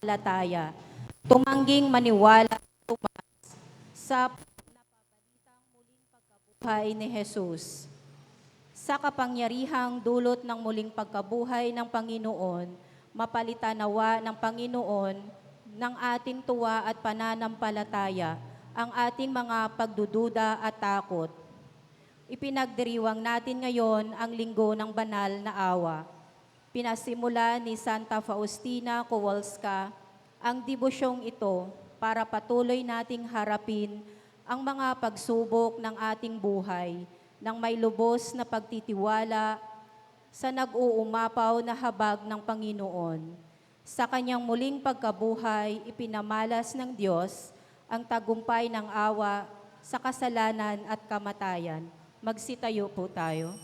palataya, tumangging maniwala sa napabalitang muling pagkabuhay ni Jesus. Sa kapangyarihang dulot ng muling pagkabuhay ng Panginoon, mapalitan nawa ng Panginoon ng ating tuwa at pananampalataya ang ating mga pagdududa at takot. Ipinagdiriwang natin ngayon ang linggo ng banal na awa. Pinasimula ni Santa Faustina Kowalska ang devosyong ito para patuloy nating harapin ang mga pagsubok ng ating buhay ng may lubos na pagtitiwala sa nag-uumapaw na habag ng Panginoon. Sa kanyang muling pagkabuhay, ipinamalas ng Diyos ang tagumpay ng awa sa kasalanan at kamatayan. Magsitayo po tayo.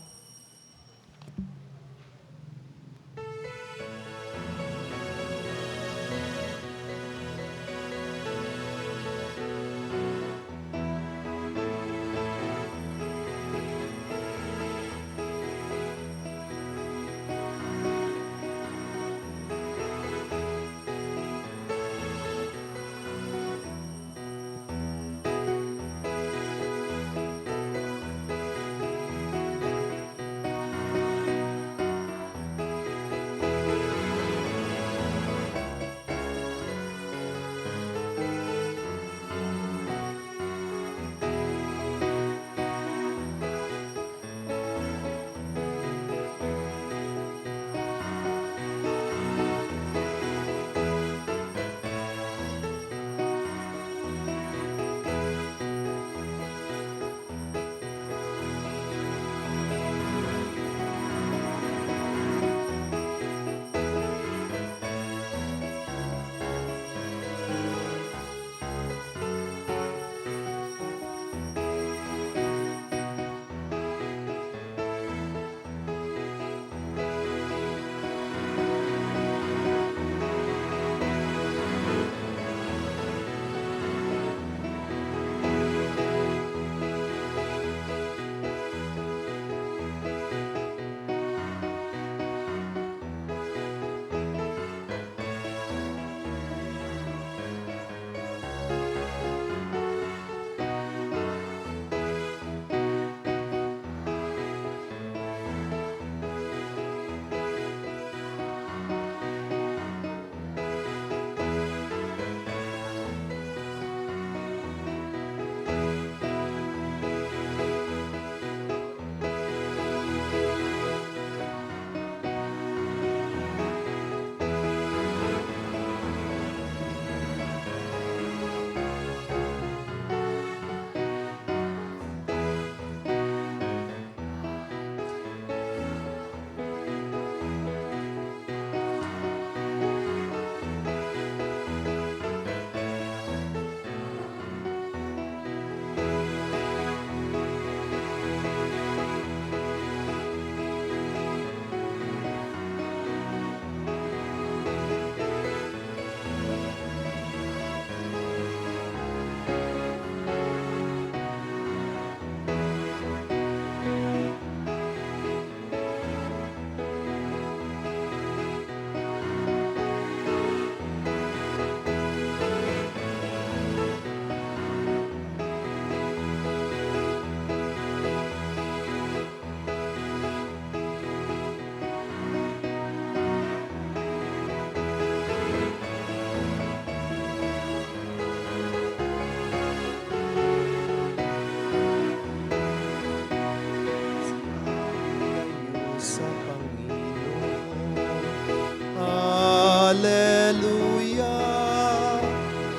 Hallelujah,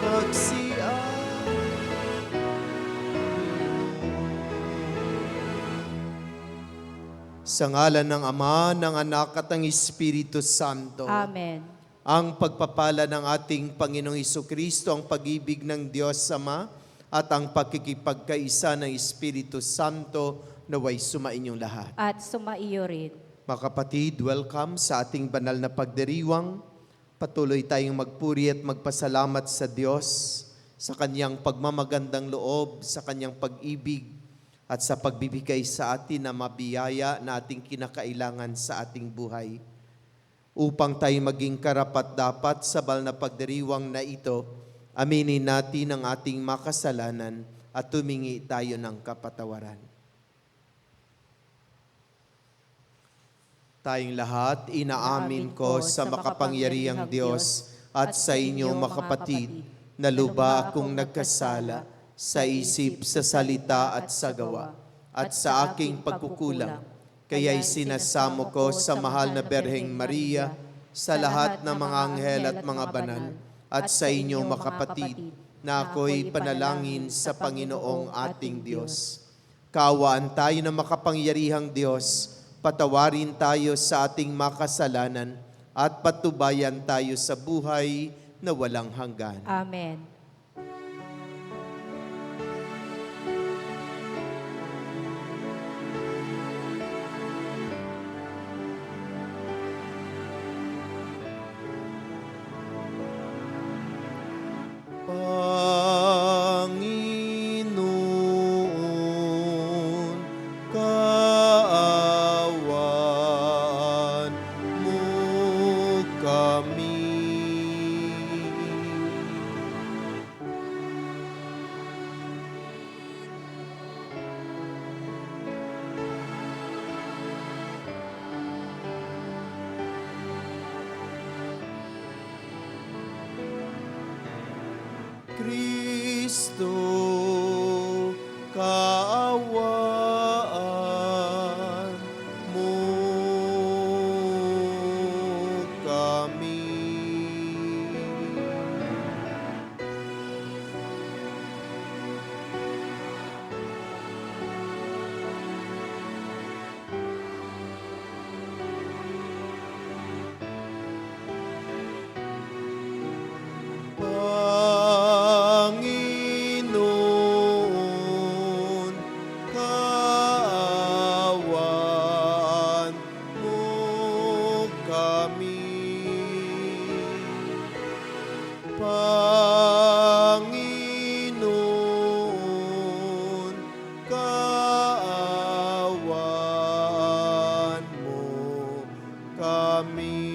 magsian. Sa ngalan ng Ama, ng Anak at ng Espiritu Santo. Amen. Ang pagpapala ng ating Panginoong Jesucristo, ang pag-ibig ng Diyos Ama, at ang pakikipagkaisa ng Espiritu Santo naway sumainyong lahat. At sumaiyo rin. Mga kapatid, welcome sa ating banal na pagdiriwang. Patuloy tayong magpuri at magpasalamat sa Diyos sa Kanyang pagmamagandang loob, sa Kanyang pag-ibig, at sa pagbibigay sa atin na mabiyaya na ating kinakailangan sa ating buhay. Upang tayo maging karapat-dapat sa banal na pagdiriwang na ito, aminin natin ang ating makasalanan at tumingi tayo ng kapatawaran. Tayong lahat, inaamin ko sa makapangyarihang Diyos at sa inyo mga kapatid, na luba akong nagkasala sa isip, sa salita at sa gawa, at sa aking pagkukulang. Kaya'y sinasamo ko sa mahal na Berheng Maria, sa lahat ng mga anghel at mga banal, at sa inyo mga kapatid, na ako'y panalangin sa Panginoong ating Diyos. Kaawaan tayo ng makapangyarihang Diyos, patawarin tayo sa ating makasalanan, at patubayan tayo sa buhay na walang hanggan. Amen. Panginoon, kaawaan mo kami. Kristo, kaawaan mo kami. Panginoon, kaawaan mo kami. Panginoon, kaawaan mo kami.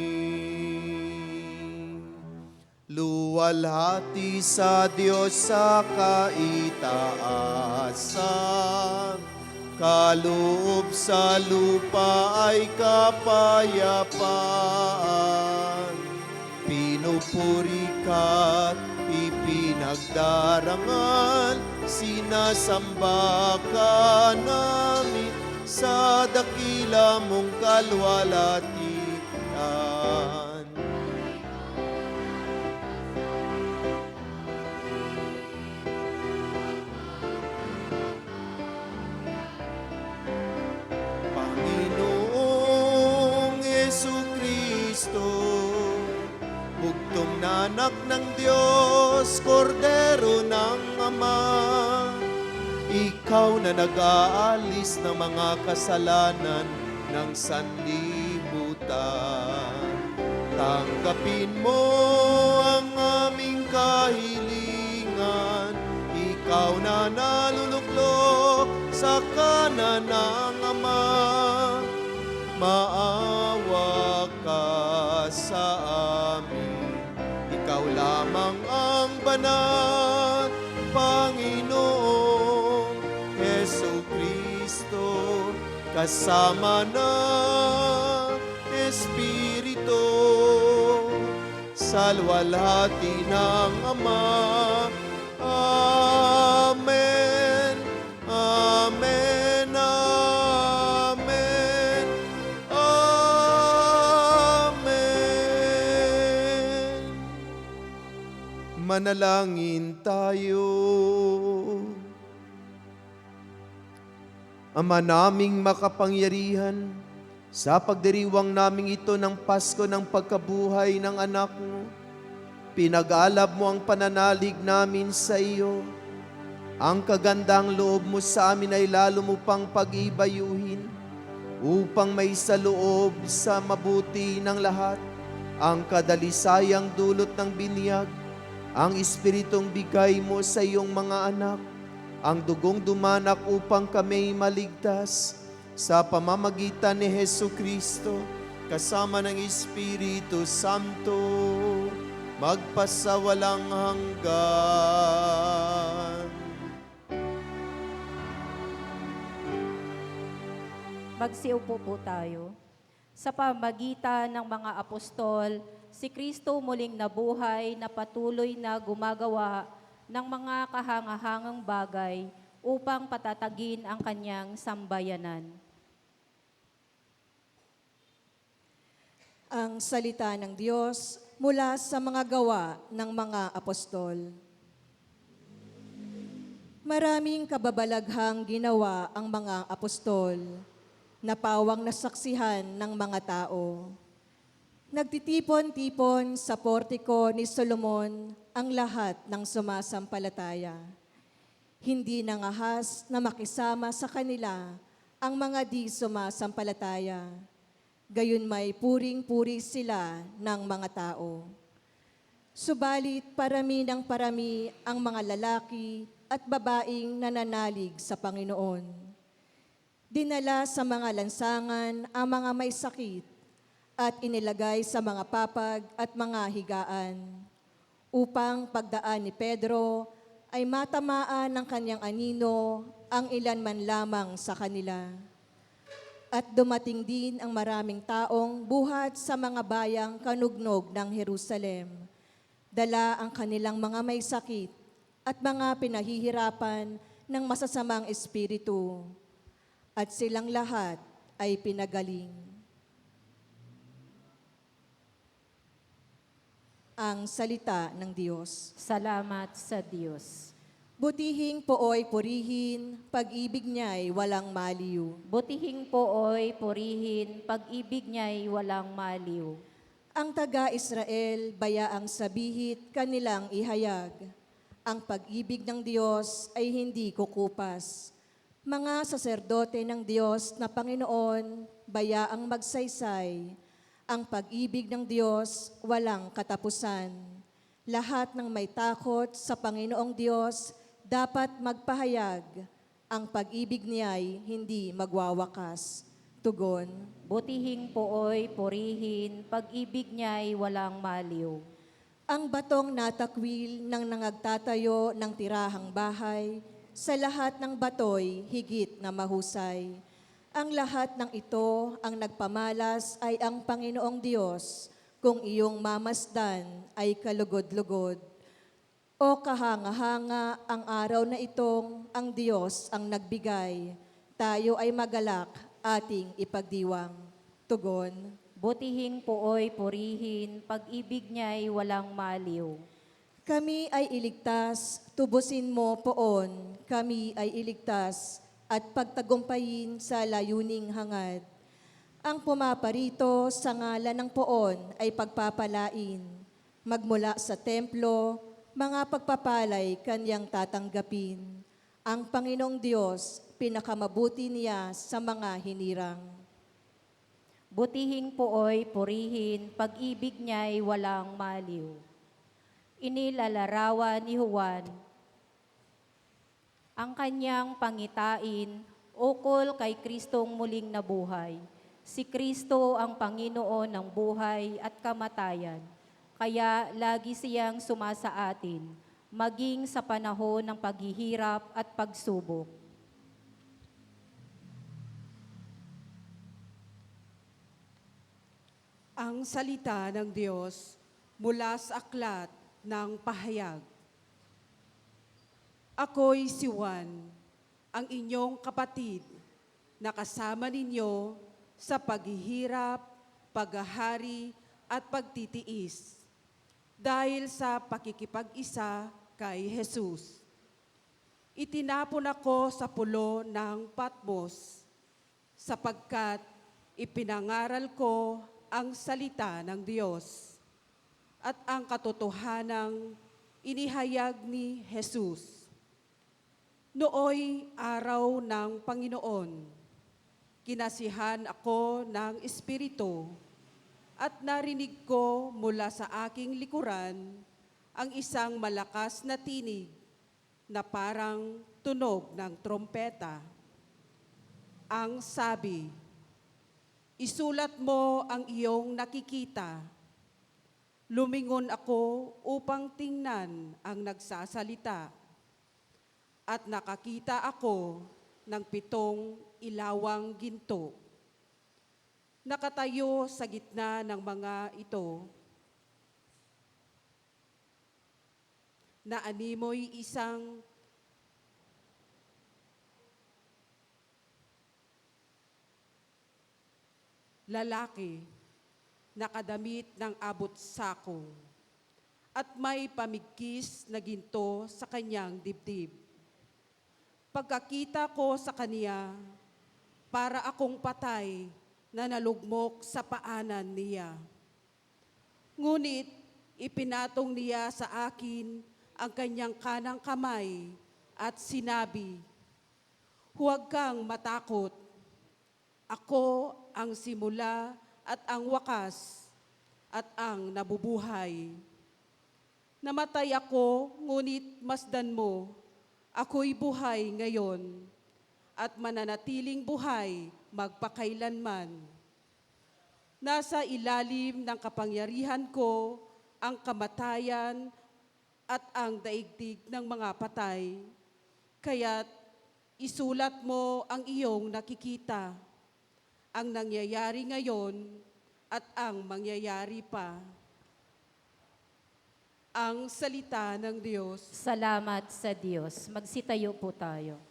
Luwalhati sa Diyos sa kaitaasan, kaloob sa lupa ay kapayapaan. Pinupuri ka't ipinagdarangal, sinasamba ka namin sa dakila mong kalwalhatian. Panginoong Jesucristo, bugtong na anak ng Diyos, kordero ng Ama, ikaw na nag-aalis ng mga kasalanan ng sanlibutan. Tanggapin mo ang aming kahilingan, ikaw na naluluklok sa kanan ng Ama. Maawa ka sa amin, ikaw lamang ang banal, Panginoong Jesucristo, kasama ng Espiritu, sa luwalhati ng Ama. Amen. Amen. Amen. Amen. Manalangin tayo. Ama naming makapangyarihan, sa pagdiriwang naming ito ng Pasko ng pagkabuhay ng anak mo, pinag-alab mo ang pananalig namin sa iyo. Ang kagandang loob mo sa amin ay lalo mo pang pag-ibayuhin, upang may saloob sa mabuti ng lahat, ang kadalisayang dulot ng binyag, ang Espiritong bigay mo sa iyong mga anak, ang dugong dumanak upang kami maligtas, sa pamamagitan ni Jesucristo, kasama ng Espiritu Santo, magpasawalang hanggan. Magsiupo po tayo. Sa pamagitan ng mga apostol, si Kristo muling nabuhay na patuloy na gumagawa ng mga kahangahangang bagay upang patatagin ang kanyang sambayanan. Ang salita ng Diyos mula sa mga gawa ng mga apostol. Maraming kababalaghang ginawa ang mga apostol, napawang nasaksihan ng mga tao. Nagtitipon-tipon sa portiko ni Solomon ang lahat ng sumasampalataya. Hindi nangahas na makisama sa kanila ang mga di sumasampalataya. Gayon may puring-puri sila ng mga tao. Subalit parami ng parami ang mga lalaki at babaeng nananalig sa Panginoon. Dinala sa mga lansangan ang mga may sakit at inilagay sa mga papag at mga higaan upang pagdaan ni Pedro ay matamaan ng kanyang anino ang ilan man lamang sa kanila. At dumating din ang maraming taong buhat sa mga bayang kanugnog ng Jerusalem. Dala ang kanilang mga may sakit at mga pinahihirapan ng masasamang espiritu. At silang lahat ay pinagaling. Ang salita ng Diyos. Salamat sa Diyos. Butihing pooy purihin, pag-ibig niya'y walang maliw. Butihing pooy purihin, pag-ibig niya'y walang maliw. Ang taga-Israel, bayaang sabihit kanilang ihayag. Ang pag-ibig ng Diyos ay hindi kukupas. Mga saserdote ng Diyos na Panginoon, bayaang magsaysay. Ang pag-ibig ng Diyos walang katapusan. Lahat ng may takot sa Panginoong Diyos dapat magpahayag. Ang pag-ibig niya'y hindi magwawakas. Tugon. Butihing pooy purihin, pag-ibig niya'y walang maliw. Ang batong natakwil ng nangagtatayo ng tirahang bahay, sa lahat ng batoy higit na mahusay. Ang lahat ng ito, ang nagpamalas ay ang Panginoong Diyos, kung iyong mamasdan ay kalugod-lugod. O kahanga-hanga ang araw na itong ang Diyos ang nagbigay, tayo ay magalak ating ipagdiwang. Tugon. Butihing pooy purihin, pag-ibig niya'y walang maliw. Kami ay iligtas, tubusin mo poon, kami ay iligtas, at pagtagumpayin sa layuning hangad. Ang pumaparito sa ngalan ng poon ay pagpapalain. Magmula sa templo, mga pagpapalay kanyang tatanggapin. Ang Panginoong Diyos, pinakamabuti niya sa mga hinirang. Butihing pooy purihin, pag-ibig niya'y walang maliw. Inilalarawan ni Juan ang kanyang pangitain ukol kay Kristong muling nabuhay. Si Kristo ang Panginoon ng buhay at kamatayan, kaya lagi siyang sumasa atin, maging sa panahon ng paghihirap at pagsubok. Ang salita ng Diyos mula sa aklat ng pahayag. Ako'y si Juan, ang inyong kapatid, na kasama ninyo sa paghihirap, paghahari at pagtitiis dahil sa pakikipag-isa kay Jesus. Itinapon ako sa pulo ng Patmos sapagkat ipinangaral ko ang salita ng Diyos at ang katotohanang inihayag ni Jesus. Nooy araw ng Panginoon, kinasihan ako ng Espiritu at narinig ko mula sa aking likuran ang isang malakas na tinig na parang tunog ng trompeta. Ang sabi, Isulat mo ang iyong nakikita. Lumingon ako upang tingnan ang nagsasalita. At nakakita ako ng 7 ilawang ginto. Nakatayo sa gitna ng mga ito, na animoy isang lalaki, nakadamit ng abot sako, at may pamigkis na ginto sa kanyang dibdib. Pagkakita ko sa kaniya, para akong patay na nalugmok sa paanan niya. Ngunit ipinatong niya sa akin ang kanyang kanang kamay at sinabi, "Huwag kang matakot. Ako ang simula at ang wakas at ang nabubuhay. Namatay ako, ngunit masdan mo, ako'y buhay ngayon at mananatiling buhay magpakailanman. Nasa ilalim ng kapangyarihan ko ang kamatayan at ang daigdig ng mga patay. Kaya't isulat mo ang iyong nakikita, ang nangyayari ngayon at ang mangyayari pa." Ang salita ng Diyos. Salamat sa Diyos. Magsitayo po tayo.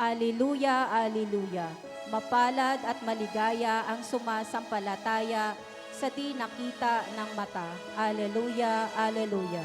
Aleluya, aleluya. Mapalad at maligaya ang sumasampalataya sa di nakita ng mata. Aleluya, aleluya.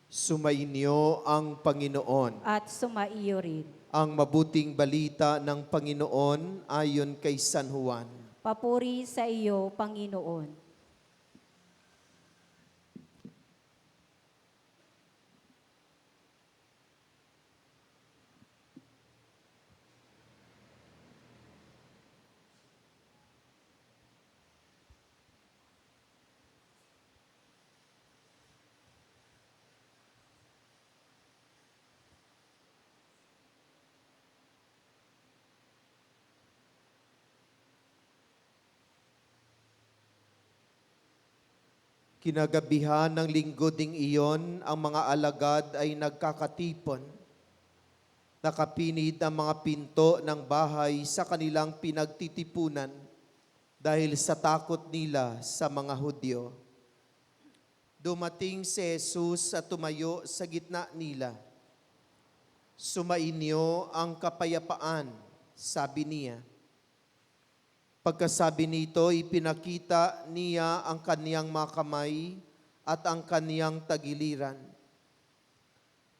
Sumainyo ang Panginoon. At sumaiyo rin. Ang mabuting balita ng Panginoon ayon kay San Juan. Papuri sa iyo, Panginoon. Kinagabihan ng linggo ding iyon, ang mga alagad ay nagkakatipon. Nakapinid ang mga pinto ng bahay sa kanilang pinagtitipunan dahil sa takot nila sa mga Hudyo. Dumating si Jesus at tumayo sa gitna nila. "Sumainyo ang kapayapaan," sabi niya. Pagkasabi nito, ipinakita niya ang kaniyang mga kamay at ang kaniyang tagiliran.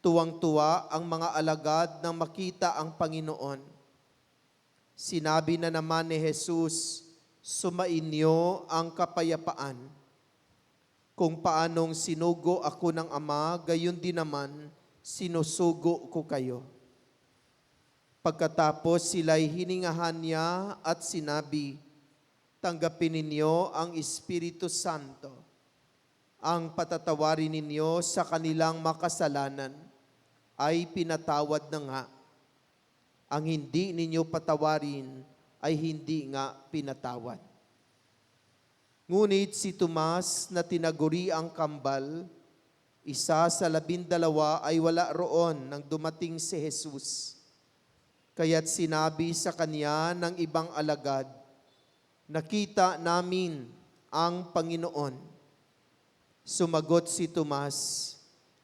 Tuwang-tuwa ang mga alagad nang makita ang Panginoon. Sinabi na naman ni Jesus, "Sumainyo ang kapayapaan. Kung paanong sinugo ako ng Ama, gayon din naman sinusugo ko kayo." Pagkatapos sila'y hiningahan niya at sinabi, "Tanggapin ninyo ang Espiritu Santo. ang patatawarin ninyo sa kanilang makasalanan ay pinatawad na nga. Ang hindi ninyo patawarin ay hindi nga pinatawad. Ngunit si Tomas na tinaguri ang kambal, isa sa 12 ay wala roon nang dumating si Jesus. Kaya't sinabi sa kanya ng ibang alagad, "Nakita namin ang Panginoon." Sumagot si Tomas,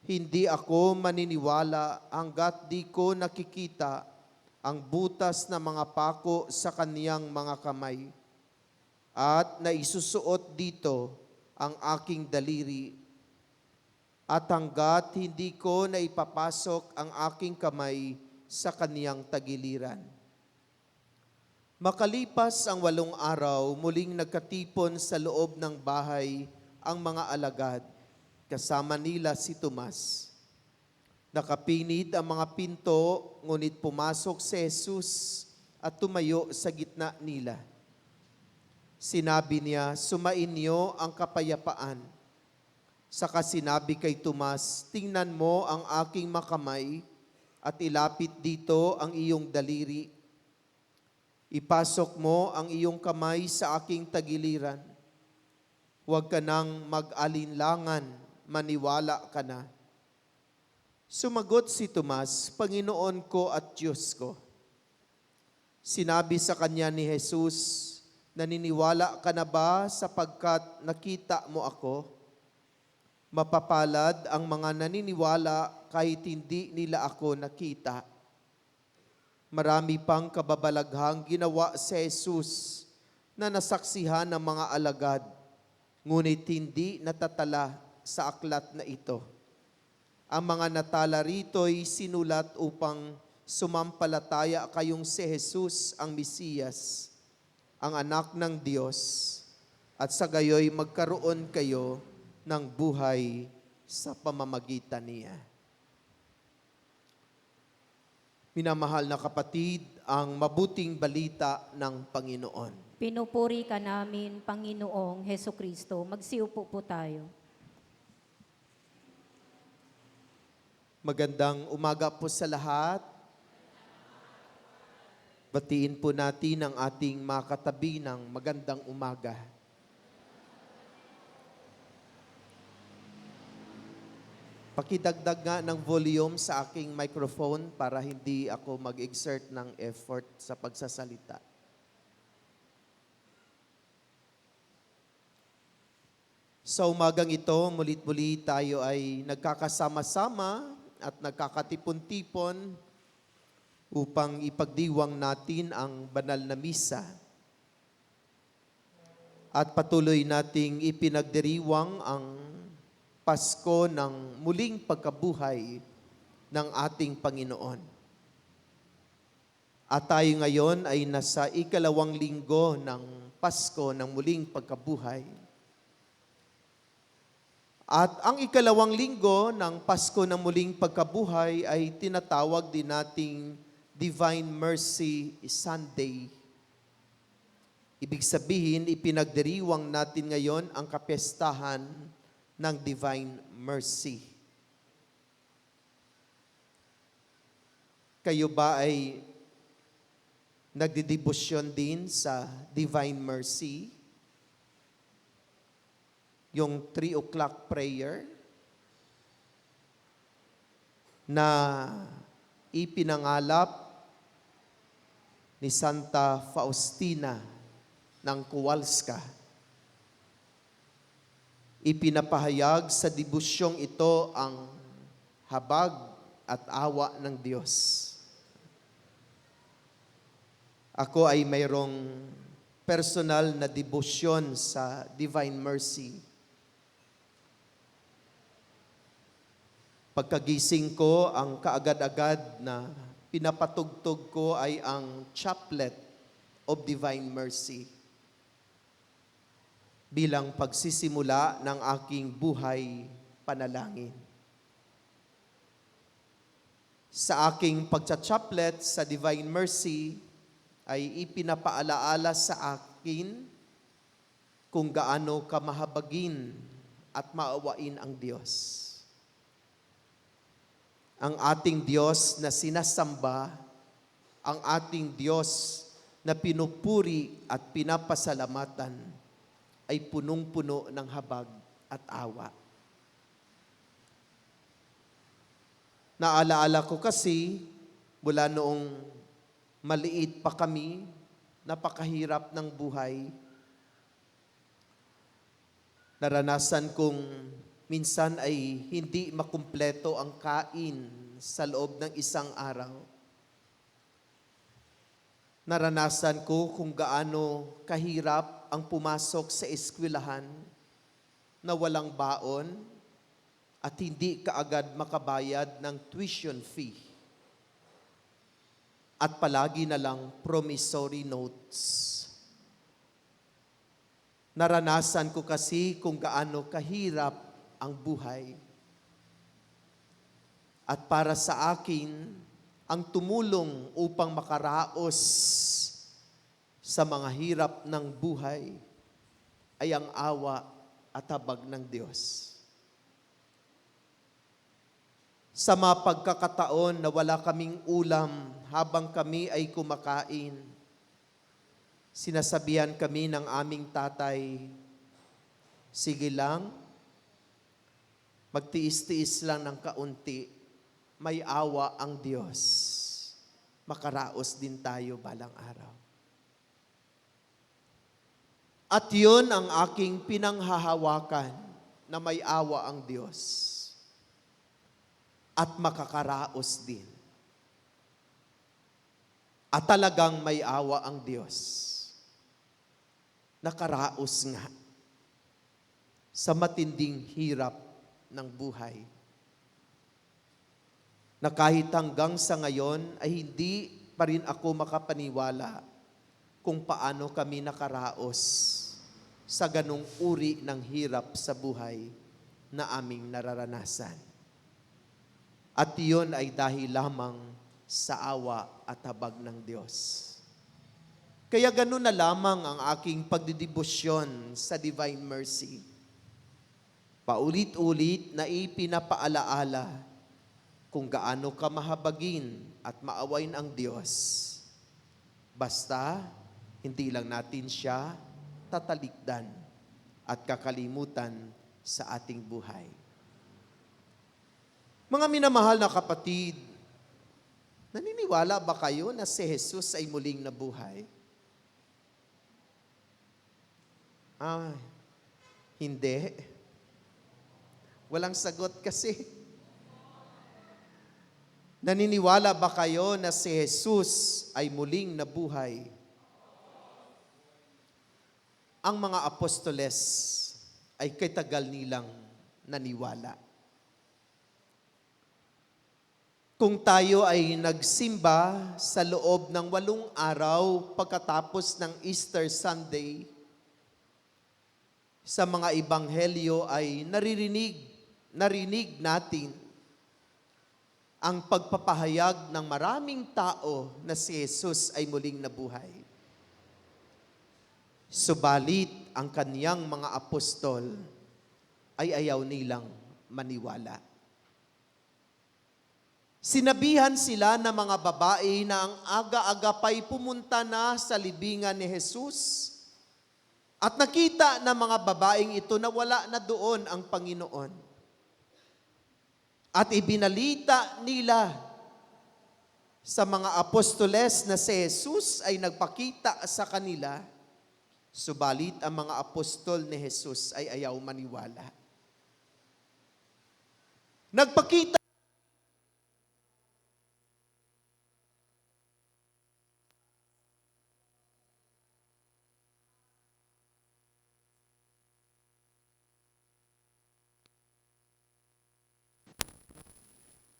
"Hindi ako maniniwala hanggat di ko nakikita ang butas na mga pako sa kaniyang mga kamay at naisusuot dito ang aking daliri at hanggat hindi ko naipapasok ang aking kamay sa kaniyang tagiliran." Makalipas ang 8 araw, muling nagkatipon sa loob ng bahay ang mga alagad, kasama nila si Tomas. Nakapinit ang mga pinto, ngunit pumasok si Jesus at tumayo sa gitna nila. Sinabi niya, "Sumainyo ang kapayapaan." Saka sinabi kay Tomas, "Tingnan mo ang aking makamay at ilapit dito ang iyong daliri. Ipasok mo ang iyong kamay sa aking tagiliran. Huwag ka nang mag-alinlangan, maniwala ka na." Sumagot si Tomas, "Panginoon ko at Diyos ko." Sinabi sa kanya ni Jesus, "Naniniwala ka na ba sapagkat nakita mo ako? Mapapalad ang mga naniniwala kahit hindi nila ako nakita." Marami pang kababalaghang ginawa si Jesus na nasaksihan ng mga alagad, ngunit hindi natatala sa aklat na ito. Ang mga natala rito'y sinulat upang sumampalataya kayong si Jesus ang Mesiyas, ang anak ng Diyos, at sa gayoy magkaroon kayo ng buhay sa pamamagitan niya. Minamahal na kapatid, ang mabuting balita ng Panginoon. Pinupuri ka namin, Panginoong Hesukristo. Magsiupo po tayo. Magandang umaga po sa lahat. Batiin po natin ang ating mga katabi ng magandang umaga. Pakidagdag nga ng volume sa aking microphone para hindi ako mag-exert ng effort sa pagsasalita. Sa umagang ito, mulit-muli tayo ay nagkakasama-sama at nagkakatipon-tipon upang ipagdiwang natin ang banal na misa. At patuloy nating ipinagdiriwang ang Pasko ng muling pagkabuhay ng ating Panginoon. At tayo ngayon ay nasa 2nd linggo ng Pasko ng muling pagkabuhay. At ang 2nd linggo ng Pasko ng muling pagkabuhay ay tinatawag din nating Divine Mercy Sunday. Ibig sabihin, ipinagdiriwang natin ngayon ang kapistahan ng Divine Mercy. Kayo ba ay nagdidebosyon din sa Divine Mercy? Yung 3 o'clock prayer na ipinangalap ni Santa Faustina ng Kowalska. Ipinapahayag sa debusyong ito ang habag at awa ng Diyos. Ako ay mayroong personal na debosyon sa Divine Mercy. Pagkagising ko, ang kaagad-agad na pinapatugtog ko ay ang Chaplet of Divine Mercy bilang pagsisimula ng aking buhay panalangin. Sa aking pagcha-chaplet sa Divine Mercy ay ipinapaalaala sa akin kung gaano kamahabagin at maawain ang Diyos. Ang ating Diyos na sinasamba, ang ating Diyos na pinupuri at pinapasalamatan ay punong-puno ng habag at awa. Naalaala ko kasi, mula noong maliit pa kami, napakahirap ng buhay. Naranasan kong minsan ay hindi makumpleto ang kain sa loob ng isang araw. Naranasan ko kung gaano kahirap ang pumasok sa eskwelahan na walang baon at hindi kaagad makabayad ng tuition fee. At palagi na lang promissory notes. Naranasan ko kasi kung gaano kahirap ang buhay. At para sa akin, ang tumulong upang makaraos sa mga hirap ng buhay ay ang awa at habag ng Diyos. Sa mga pagkakataon na wala kaming ulam habang kami ay kumakain, sinasabihan kami ng aming tatay, sige lang, magtiis-tiis lang ng kaunti, may awa ang Diyos. Makaraos din tayo balang araw. At yun ang aking pinanghahawakan na may awa ang Diyos. At makakaraos din. At talagang may awa ang Diyos. Nakaraos nga sa matinding hirap ng buhay. Na kahit hanggang sa ngayon ay hindi pa rin ako makapaniwala kung paano kami nakaraos sa ganong uri ng hirap sa buhay na aming nararanasan. At iyon ay dahil lamang sa awa at habag ng Diyos. Kaya ganun na lamang ang aking pagdidibosyon sa Divine Mercy. Paulit-ulit na ipinapaalaala kung gaano ka mahabagin at maawain ang Diyos. Basta, hindi lang natin siya tatalikdan at kakalimutan sa ating buhay. Mga minamahal na kapatid, naniniwala ba kayo na si Jesus ay muling nabuhay? Hindi. Walang sagot kasi. Naniniwala ba kayo na si Jesus ay muling nabuhay? Ang mga apostoles ay katagal nilang naniwala. Kung tayo ay nagsimba sa loob ng 8 araw pagkatapos ng Easter Sunday, sa mga ebanghelyo ay narinig natin ang pagpapahayag ng maraming tao na si Jesus ay muling nabuhay. Subalit ang kaniyang mga apostol ay ayaw nilang maniwala. Sinabihan sila ng mga babae na ang aga-aga pa'y pumunta na sa libingan ni Jesus at nakita ng mga babaeng ito na wala na doon ang Panginoon. At ibinalita nila sa mga apostoles na si Jesus ay nagpakita sa kanila, subalit ang mga apostol ni Jesus ay ayaw maniwala. Nagpakita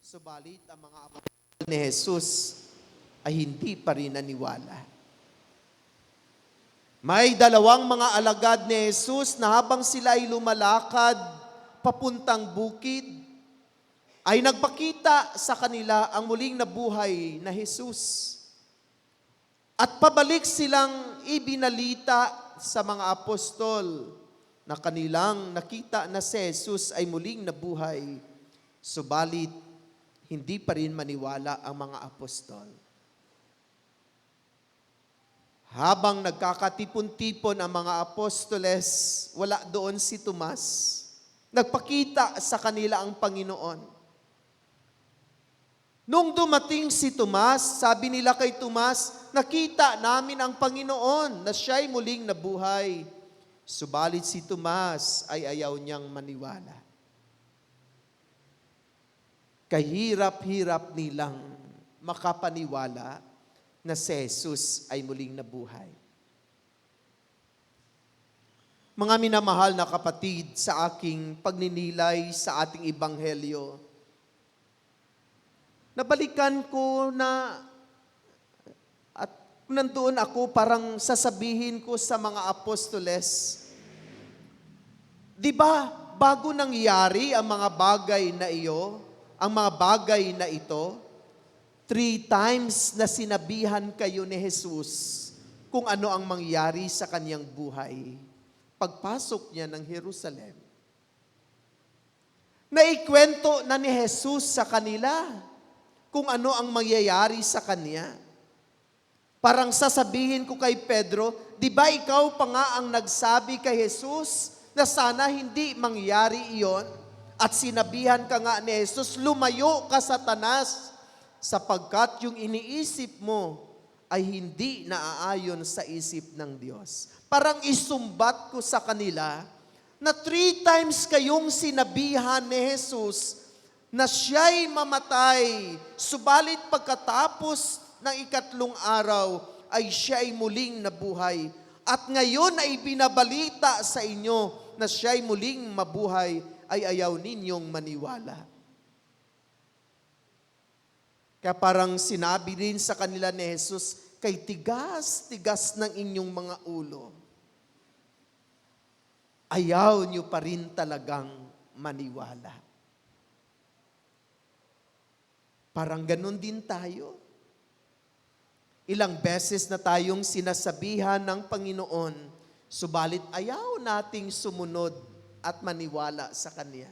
subalit ang mga apostol ni Jesus ay hindi pa rin naniwala. May 2 mga alagad ni Jesus na habang sila ay lumalakad papuntang bukid, ay nagpakita sa kanila ang muling nabuhay na Jesus. At pabalik silang ibinalita sa mga apostol na kanilang nakita na si Jesus ay muling nabuhay, subalit hindi pa rin maniwala ang mga apostol. Habang nagkakatipon-tipon ang mga apostoles, wala doon si Tomas. Nagpakita sa kanila ang Panginoon. Nung dumating si Tomas, sabi nila kay Tomas, nakita namin ang Panginoon na siya'y muling nabuhay. Subalit si Tomas ay ayaw niyang maniwala. Kahirap-hirap nilang makapaniwala na si Jesus ay muling nabuhay. Mga minamahal na kapatid, sa aking pagninilay sa ating ebanghelyo, nabalikan ko na at nandoon ako parang sasabihin ko sa mga apostoles, di ba bago nangyari ang mga bagay na iyo, ang mga bagay na ito, 3 times na sinabihan kayo ni Jesus kung ano ang mangyari sa kanyang buhay pagpasok niya ng Jerusalem. Naikwento na ni Jesus sa kanila kung ano ang mangyayari sa kanya. Parang sasabihin ko kay Pedro, di ba ikaw pa nga ang nagsabi kay Jesus na sana hindi mangyari iyon? At sinabihan ka nga ni Jesus, lumayo ka Satanas, sapagkat yung iniisip mo ay hindi naaayon sa isip ng Diyos. Parang isumbat ko sa kanila na 3 times kayong sinabihan ni Jesus na siya'y mamatay, subalit pagkatapos ng 3 araw ay siya'y muling nabuhay. At ngayon ay binabalita sa inyo na siya'y muling mabuhay, ay ayaw ninyong maniwala. Kaya parang sinabi rin sa kanila ni Jesus, kay tigas-tigas ng inyong mga ulo, ayaw nyo pa rin talagang maniwala. Parang ganun din tayo. Ilang beses na tayong sinasabihan ng Panginoon, subalit ayaw nating sumunod at maniwala sa Kanya.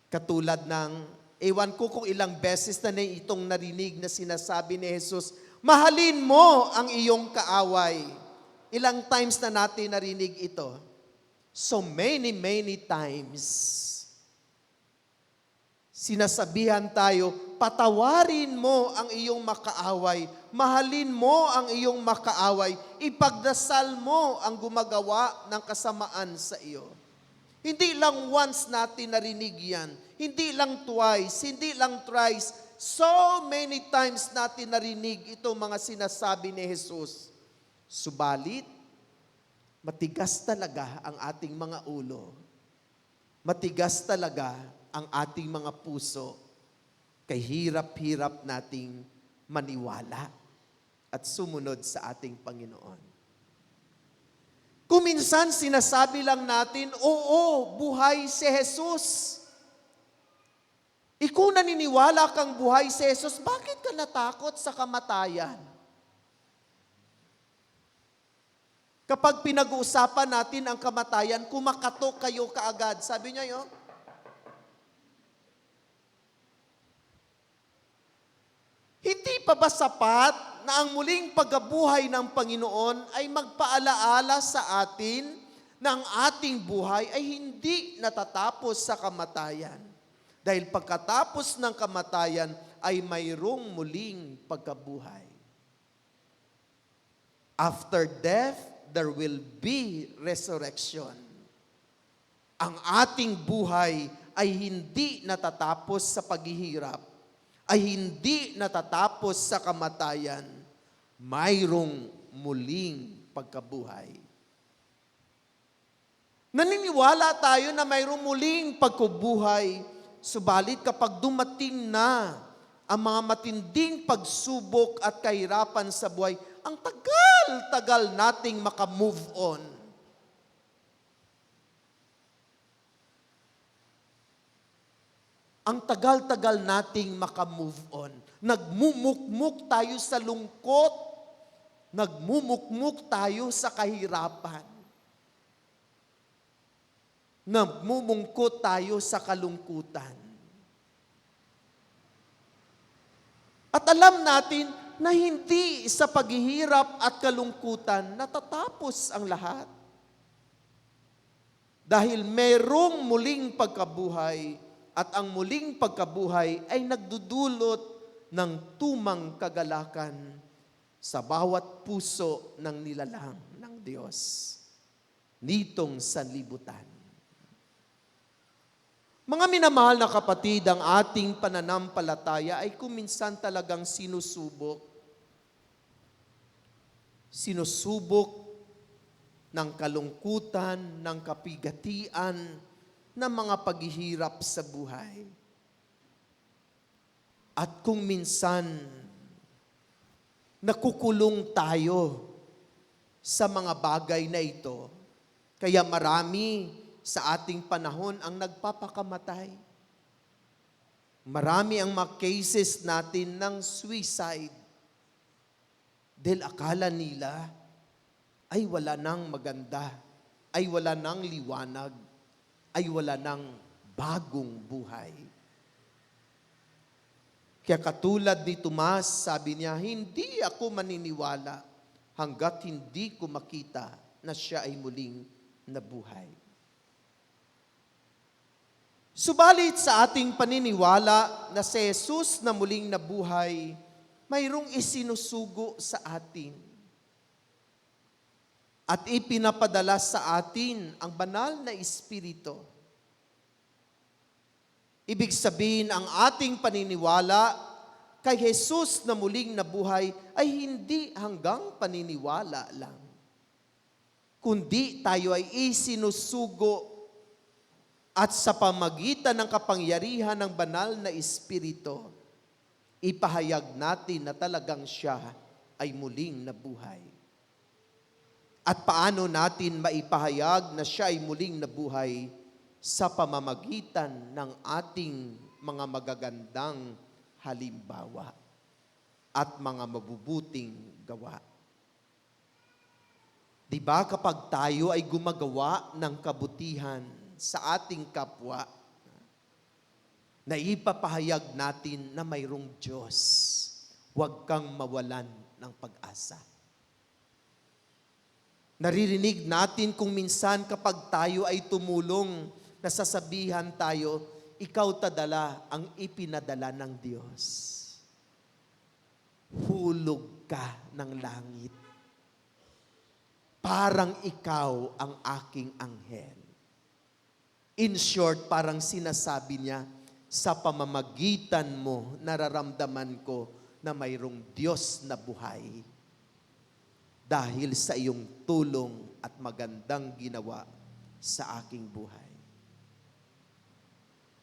Katulad ng, ewan ko kung ilang beses na itong narinig na sinasabi ni Jesus, mahalin mo ang iyong kaaway. Ilang times na natin narinig ito? So many times. Sinasabihan tayo, patawarin mo ang iyong makaaway, mahalin mo ang iyong makaaway, ipagdasal mo ang gumagawa ng kasamaan sa iyo. Hindi lang once natin narinig yan, hindi lang twice, hindi lang thrice, so many times natin narinig itong mga sinasabi ni Jesus. Subalit, matigas talaga ang ating mga ulo. Matigas talaga ang ating mga puso. Kay hirap-hirap nating maniwala at sumunod sa ating Panginoon. Kung minsan sinasabi lang natin, oo, buhay si Jesus. Kung naniniwala kang buhay si Jesus, bakit ka natakot sa kamatayan? Kapag pinag-uusapan natin ang kamatayan, kumakatok kayo kaagad. Sabi niya yun, hindi pa ba sapat na ang muling pagkabuhay ng Panginoon ay magpaalaala sa atin na ang ating buhay ay hindi natatapos sa kamatayan? Dahil pagkatapos ng kamatayan ay mayroong muling pagkabuhay. After death, there will be resurrection. Ang ating buhay ay hindi natatapos sa paghihirap, ay hindi natatapos sa kamatayan, mayroong muling pagkabuhay. Naniniwala tayo na mayroong muling pagkabuhay, subalit kapag dumating na ang mga matinding pagsubok at kahirapan sa buhay, ang tagal-tagal nating makamove on. Ang tagal-tagal nating makamove on. Nagmumukmuk tayo sa lungkot. Nagmumukmuk tayo sa kahirapan. Namumungkot tayo sa kalungkutan. At alam natin na hindi sa paghihirap at kalungkutan natatapos ang lahat. Dahil merong muling pagkabuhay at ang muling pagkabuhay ay nagdudulot ng tumang kagalakan sa bawat puso ng nilalang ng Diyos nitong sanlibutan. Mga minamahal na kapatid, ang ating pananampalataya ay kuminsan talagang sinusubok ng kalungkutan, ng kapigatian, ng mga paghihirap sa buhay. At kung minsan, nakukulong tayo sa mga bagay na ito, kaya marami sa ating panahon ang nagpapakamatay. Marami ang mga cases natin ng suicide. Dahil akala nila ay wala nang maganda, ay wala nang liwanag, ay wala nang bagong buhay. Kaya katulad ni Tomas, sabi niya, hindi ako maniniwala hanggat hindi ko makita na siya ay muling nabuhay. Subalit sa ating paniniwala na si Jesus na muling nabuhay, mayroong isinusugo sa atin. At ipinapadala sa atin ang banal na Espiritu. Ibig sabihin, ang ating paniniwala kay Jesus na muling nabuhay ay hindi hanggang paniniwala lang. Kundi tayo ay isinusugo at sa pamagitan ng kapangyarihan ng banal na Espiritu, ipahayag natin na talagang siya ay muling nabuhay. At paano natin maipahayag na siya ay muling nabuhay? Sa pamamagitan ng ating mga magagandang halimbawa at mga mabubuting gawa. Diba kapag tayo ay gumagawa ng kabutihan sa ating kapwa, na ipapahayag natin na mayroong Diyos, huwag kang mawalan ng pag-asa. Naririnig natin kung minsan kapag tayo ay tumulong, nasasabihan tayo, ikaw tadala ang ipinadala ng Diyos. Hulog ka ng langit. Parang ikaw ang aking anghel. In short, parang sinasabi niya, sa pamamagitan mo, nararamdaman ko na mayroong Diyos na buhay dahil sa iyong tulong at magandang ginawa sa aking buhay.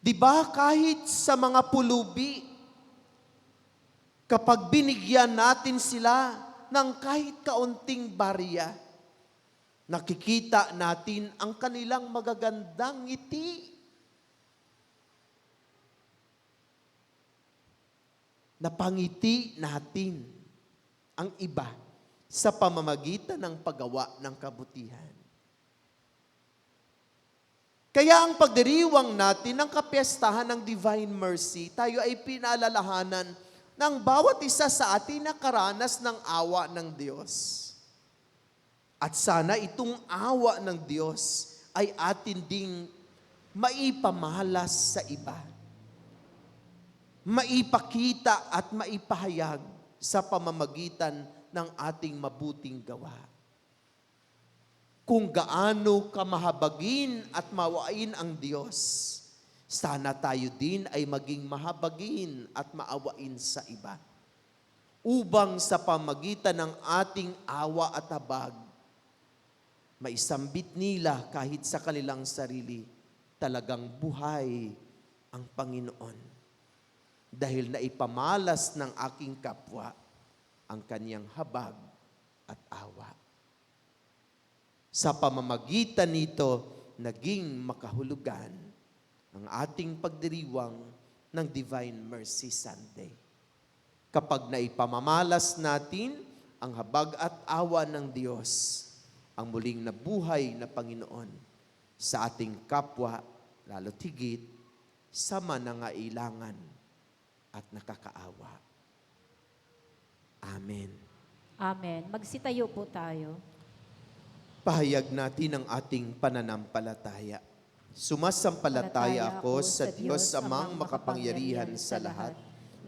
Diba kahit sa mga pulubi, kapag binigyan natin sila ng kahit kaunting barya, nakikita natin ang kanilang magagandang ngiti. Napangiti natin ang iba sa pamamagitan ng paggawa ng kabutihan. Kaya ang pagdiriwang natin ng kapiyastahan ng Divine Mercy, tayo ay pinaalalahanan ng bawat isa sa atin na karanas ng awa ng Diyos. At sana itong awa ng Diyos ay atin ding maipamalas sa iba. Maipakita at maipahayag sa pamamagitan ng ating mabuting gawa. Kung gaano kamahabagin at mawain ang Diyos, sana tayo din ay maging mahabagin at maawain sa iba. Upang sa pamagitan ng ating awa at habag, maisambit nila kahit sa kanilang sarili, talagang buhay ang Panginoon. Dahil naipamalas ng aking kapwa ang kaniyang habag at awa. Sa pamamagitan nito, naging makahulugan ang ating pagdiriwang ng Divine Mercy Sunday. Kapag naipamamalas natin ang habag at awa ng Diyos, ang muling nabuhay na Panginoon, sa ating kapwa, lalo tigit sa manangailangan at nakakaawa. Amen. Amen. Magsitayo po tayo. Pahayag natin ang ating pananampalataya. Sumasampalataya ako sa Diyos amang makapangyarihan sa lahat,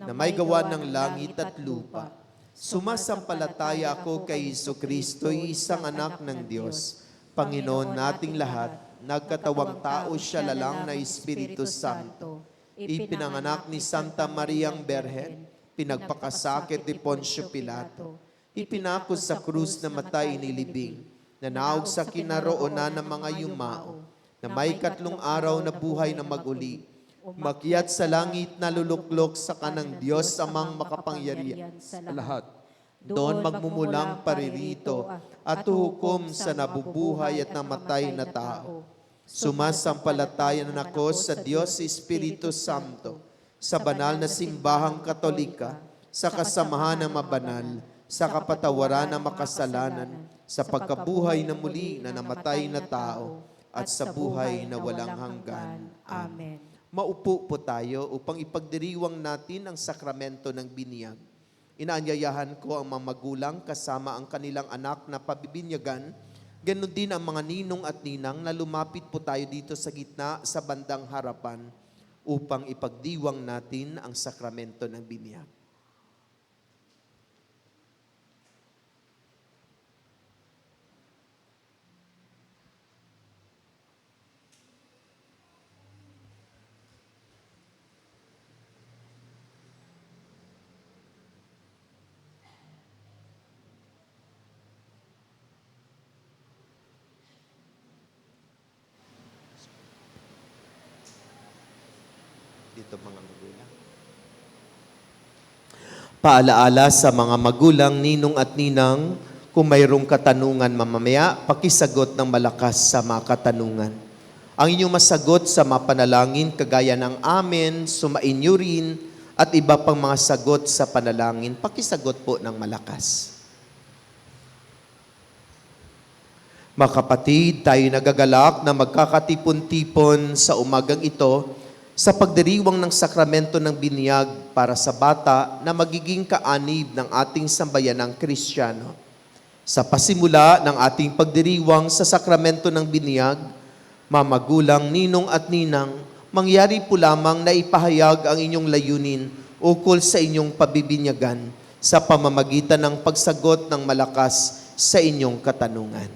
na may gawa ng langit at lupa. Sumasampalataya ako kay Jesucristo, isang anak ng Diyos, Panginoon nating lahat, nagkatawang tao siya lalang na Espiritu Santo, ipinanganak ni Santa Mariang Berhen, pinagpakasakit ni Poncio Pilato, ipinako sa krus na matay inilibing, nanaog sa kinaroonan ng mga yumao, na may katlong araw na buhay na maguli, umakyat sa langit na luluklok sa kanang Diyos amang makapangyarihan sa lahat. Doon magmumulang paririto at hukom sa nabubuhay at namatay na tao. Sumasampalataya na ako sa Diyos Espiritu Santo, sa banal na simbahang katolika, sa kasamahan ng mabanal, sa kapatawaran ng makasalanan, sa pagkabuhay na muli na namatay na tao, at sa buhay na walang hanggan. Amen. Maupo po tayo upang ipagdiriwang natin ang sakramento ng biniyag. Inaanyayahan ko ang mga magulang kasama ang kanilang anak na pabibinyagan, ganon din ang mga ninong at ninang na lumapit po tayo dito sa gitna sa bandang harapan upang ipagdiwang natin ang sakramento ng biniyag. Dito mga magulang. Paalaala sa mga magulang, ninong at ninang, kung mayroong katanungan mamamaya, pakisagot ng malakas sa mga katanungan. Ang inyong masagot sa mga panalangin, kagaya ng amen, sumainyo rin, at iba pang mga sagot sa panalangin, pakisagot po ng malakas. Mga kapatid, tayo nagagalak na magkakatipon-tipon sa umagang ito sa pagdiriwang ng sakramento ng binyag para sa bata na magiging kaanib ng ating sambayanang Kristiyano. Sa pasimula ng ating pagdiriwang sa sakramento ng binyag, mamagulang, ninong at ninang, mangyari po lamang na ipahayag ang inyong layunin ukol sa inyong pabibinyagan sa pamamagitan ng pagsagot ng malakas sa inyong katanungan.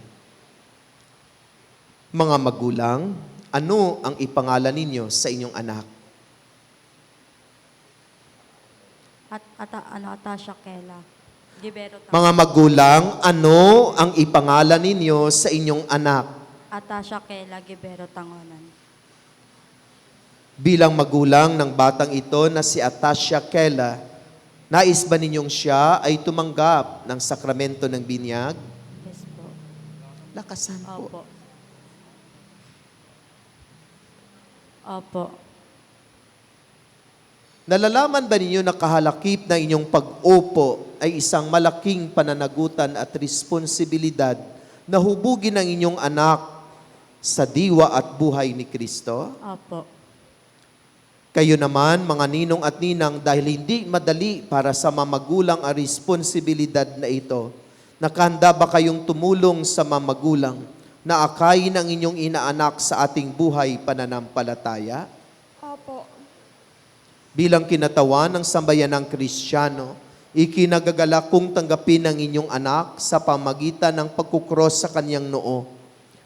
Mga magulang, ano ang ipangalan ninyo sa inyong anak? Atasha Kela. Gibero Mga magulang, ano ang ipangalan ninyo sa inyong anak? Atasha Kela Gibero Tangonan. Bilang magulang ng batang ito na si Atasha Kela, nais ba ninyong siya ay tumanggap ng sakramento ng binyag? Yes po. Lakasan po. Opo. Opo. Nalalaman ba ninyo na kahalakip ng inyong pag-opo ay isang malaking pananagutan at responsibilidad na hubugin ang inyong anak sa diwa at buhay ni Kristo? Opo. Kayo naman, mga ninong at ninang, dahil hindi madali para sa mamagulang ang responsibilidad na ito, nakahanda ba kayong tumulong sa mamagulang na akayin ang inyong inaanak sa ating buhay pananampalataya? Opo. Bilang kinatawan ng sambayanang Kristiyano, ikinagagalak kong tanggapin ang inyong anak sa pamagitan ng pagkukros sa kanyang noo.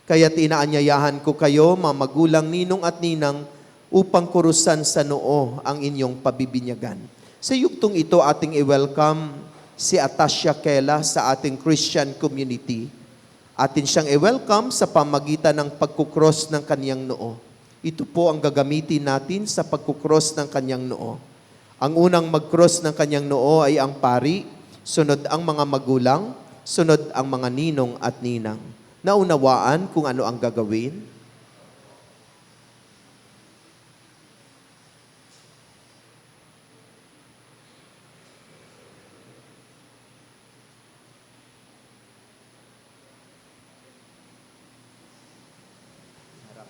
Kaya't inaanyayahan ko kayo, mga magulang, ninong at ninang, upang kurusan sa noo ang inyong pabibinyagan. Sa yugtong ito, ating i-welcome si Atasha Kela sa ating Christian community. Atin siyang i-welcome sa pamagitan ng pagkukros ng kanyang noo. Ito po ang gagamitin natin sa pagkukros ng kanyang noo. Ang unang mag-cross ng kanyang noo ay ang pari, sunod ang mga magulang, sunod ang mga ninong at ninang. Naunawaan kung ano ang gagawin? Harap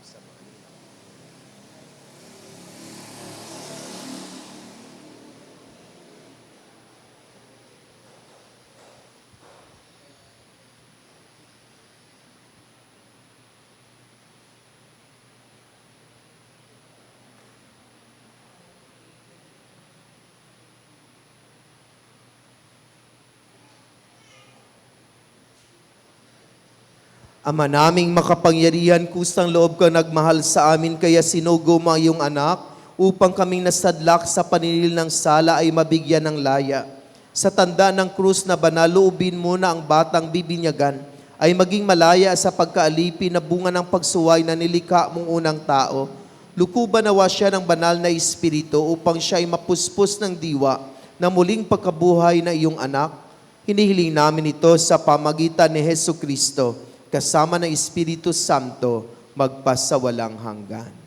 Ama naming makapangyarihan, kusang loob ka nagmahal sa amin, kaya sinugo mo ang iyong anak upang kaming nasadlak sa paninil ng sala ay mabigyan ng laya. Sa tanda ng krus na banal, loobin mo na ang batang bibinyagan ay maging malaya sa pagkaalipin na bunga ng pagsuway na nilikha mong unang tao. Lukuban nawa siya ng banal na espiritu upang siya ay mapuspos ng diwa na muling pagkabuhay na iyong anak. Hinihiling namin ito sa pamagitan ni Hesu Kristo, kasama ng Espiritu Santo, magpasawalang hanggan.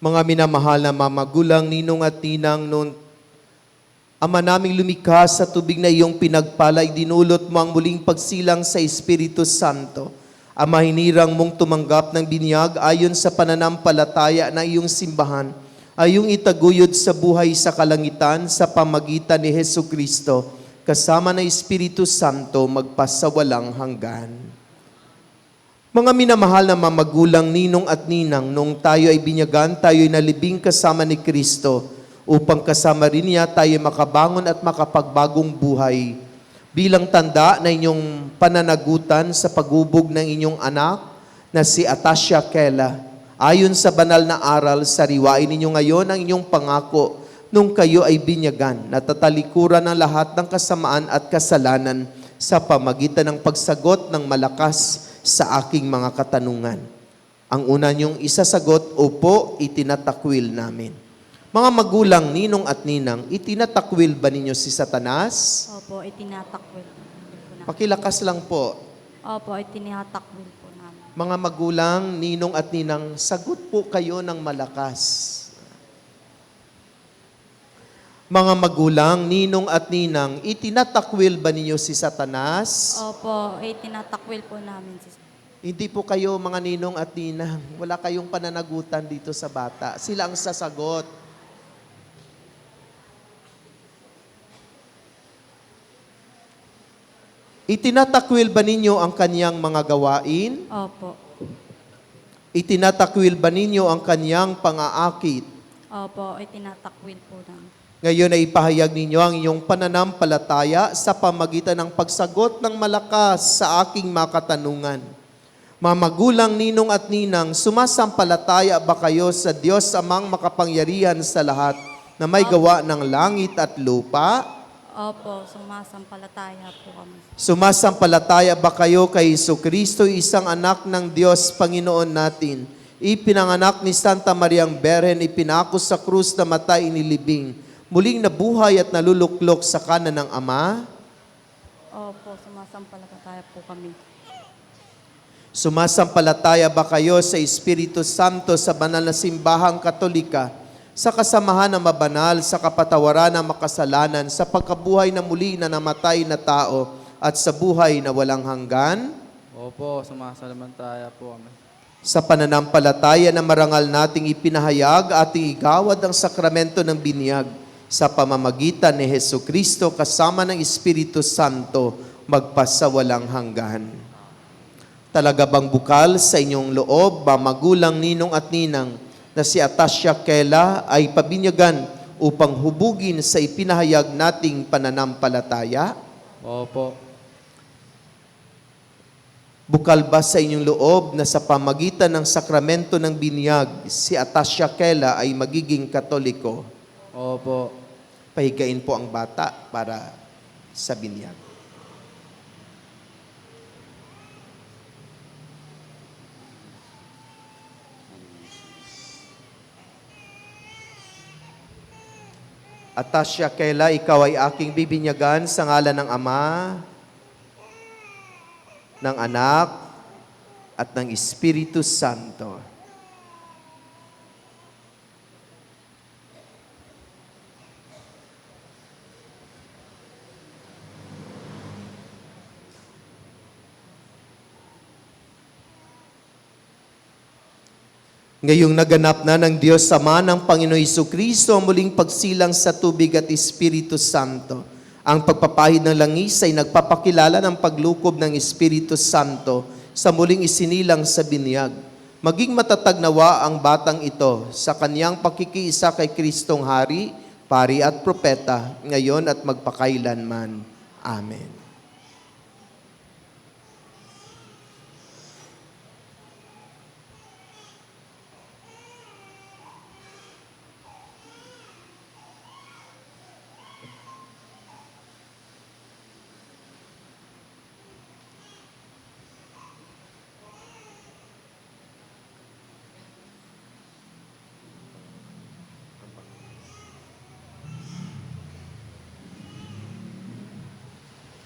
Mga minamahal na mamagulang, ninong at ninang, noon Ama naming lumikha sa tubig na iyong pinagpala, dinulot mo ang muling pagsilang sa Espiritu Santo. Ama, hinirang mong tumanggap ng binyag ayon sa pananampalataya na iyong simbahan, ay iyong itaguyod sa buhay sa kalangitan sa pamagitan ni Hesu Kristo, kasama ng Espiritu Santo, magpasawalang hanggan. Mga minamahal na mamagulang, ninong at ninang, noong tayo ay binyagan, tayo ay nalibing kasama ni Kristo, upang kasama rin niya tayo makabangon at makapagbagong buhay. Bilang tanda na inyong pananagutan sa pagubog ng inyong anak na si Atasha Kela, ayon sa banal na aral, sariwain ninyo ngayon ang inyong pangako nung kayo ay binyagan, natatalikuran ng lahat ng kasamaan at kasalanan sa pamagitan ng pagsagot ng malakas sa aking mga katanungan. Ang una niyong isasagot, opo, itinatakwil namin. Mga magulang, ninong at ninang, itinatakwil ba ninyo si Satanas? Opo, itinatakwil po namin. Pakilakas lang po. Opo, itinatakwil po namin. Mga magulang, ninong at ninang, sagot po kayo ng malakas. Mga magulang, ninong at ninang, itinatakwil ba ninyo si Satanas? Opo, itinatakwil po namin. Hindi po kayo mga ninong at ninang. Wala kayong pananagutan dito sa bata. Sila ang sasagot. Itinatakwil ba ninyo ang kanyang mga gawain? Opo. Itinatakwil ba ninyo ang kanyang pang-aakit? Opo, itinatakwil po namin. Ngayon ay ipahayag ninyo ang inyong pananampalataya sa pamagitan ng pagsagot ng malakas sa aking mga katanungan. Mga magulang, ninong at ninang, sumasampalataya ba kayo sa Diyos amang makapangyarihan sa lahat na may gawa ng langit at lupa? Opo, sumasampalataya po kami. Sumasampalataya ba kayo kay Jesucristo, isang anak ng Diyos, Panginoon natin, ipinanganak ni Santa Mariang Beren, ipinako sa krus na matay inilibing, muling nabuhay at naluluklok sa kanan ng Ama? Opo, sumasampalataya po kami. Sumasampalataya ba kayo sa Espiritu Santo sa banal na simbahang Katolika, sa kasamahan ng mabanal, sa kapatawaran ng makasalanan, sa pagkabuhay na muli na namatay na tao, at sa buhay na walang hanggan? Opo, sumasalamantaya po kami. Sa pananampalataya na marangal nating ipinahayag, ating igawad ang sakramento ng binyag sa pamamagitan ni Hesu Kristo kasama ng Espiritu Santo, magpasawalang hanggan. Talaga bang bukal sa inyong loob, magulang, ninong at ninang, na si Atasha Kela ay pabinyagan upang hubugin sa ipinahayag nating pananampalataya? Opo. Bukal ba sa inyong loob na sa pamagitan ng sakramento ng binyag, si Atasha Kela ay magiging Katoliko? Opo. Pahigain po ang bata para sa binyag. Atasha Kela, ikaw ay aking bibinyagan sa ngalan ng Ama, ng Anak, at ng Espiritu Santo. Ngayong naganap na ng Diyos Ama ng Panginoon Jesucristo ang muling pagsilang sa tubig at Espiritu Santo. Ang pagpapahid ng langis ay nagpapakilala ng paglukob ng Espiritu Santo sa muling isinilang sa binyag. Maging matatag nawa ang batang ito sa kanyang pakikiisa kay Kristong Hari, Pari at Propeta, ngayon at magpakailanman. Amen.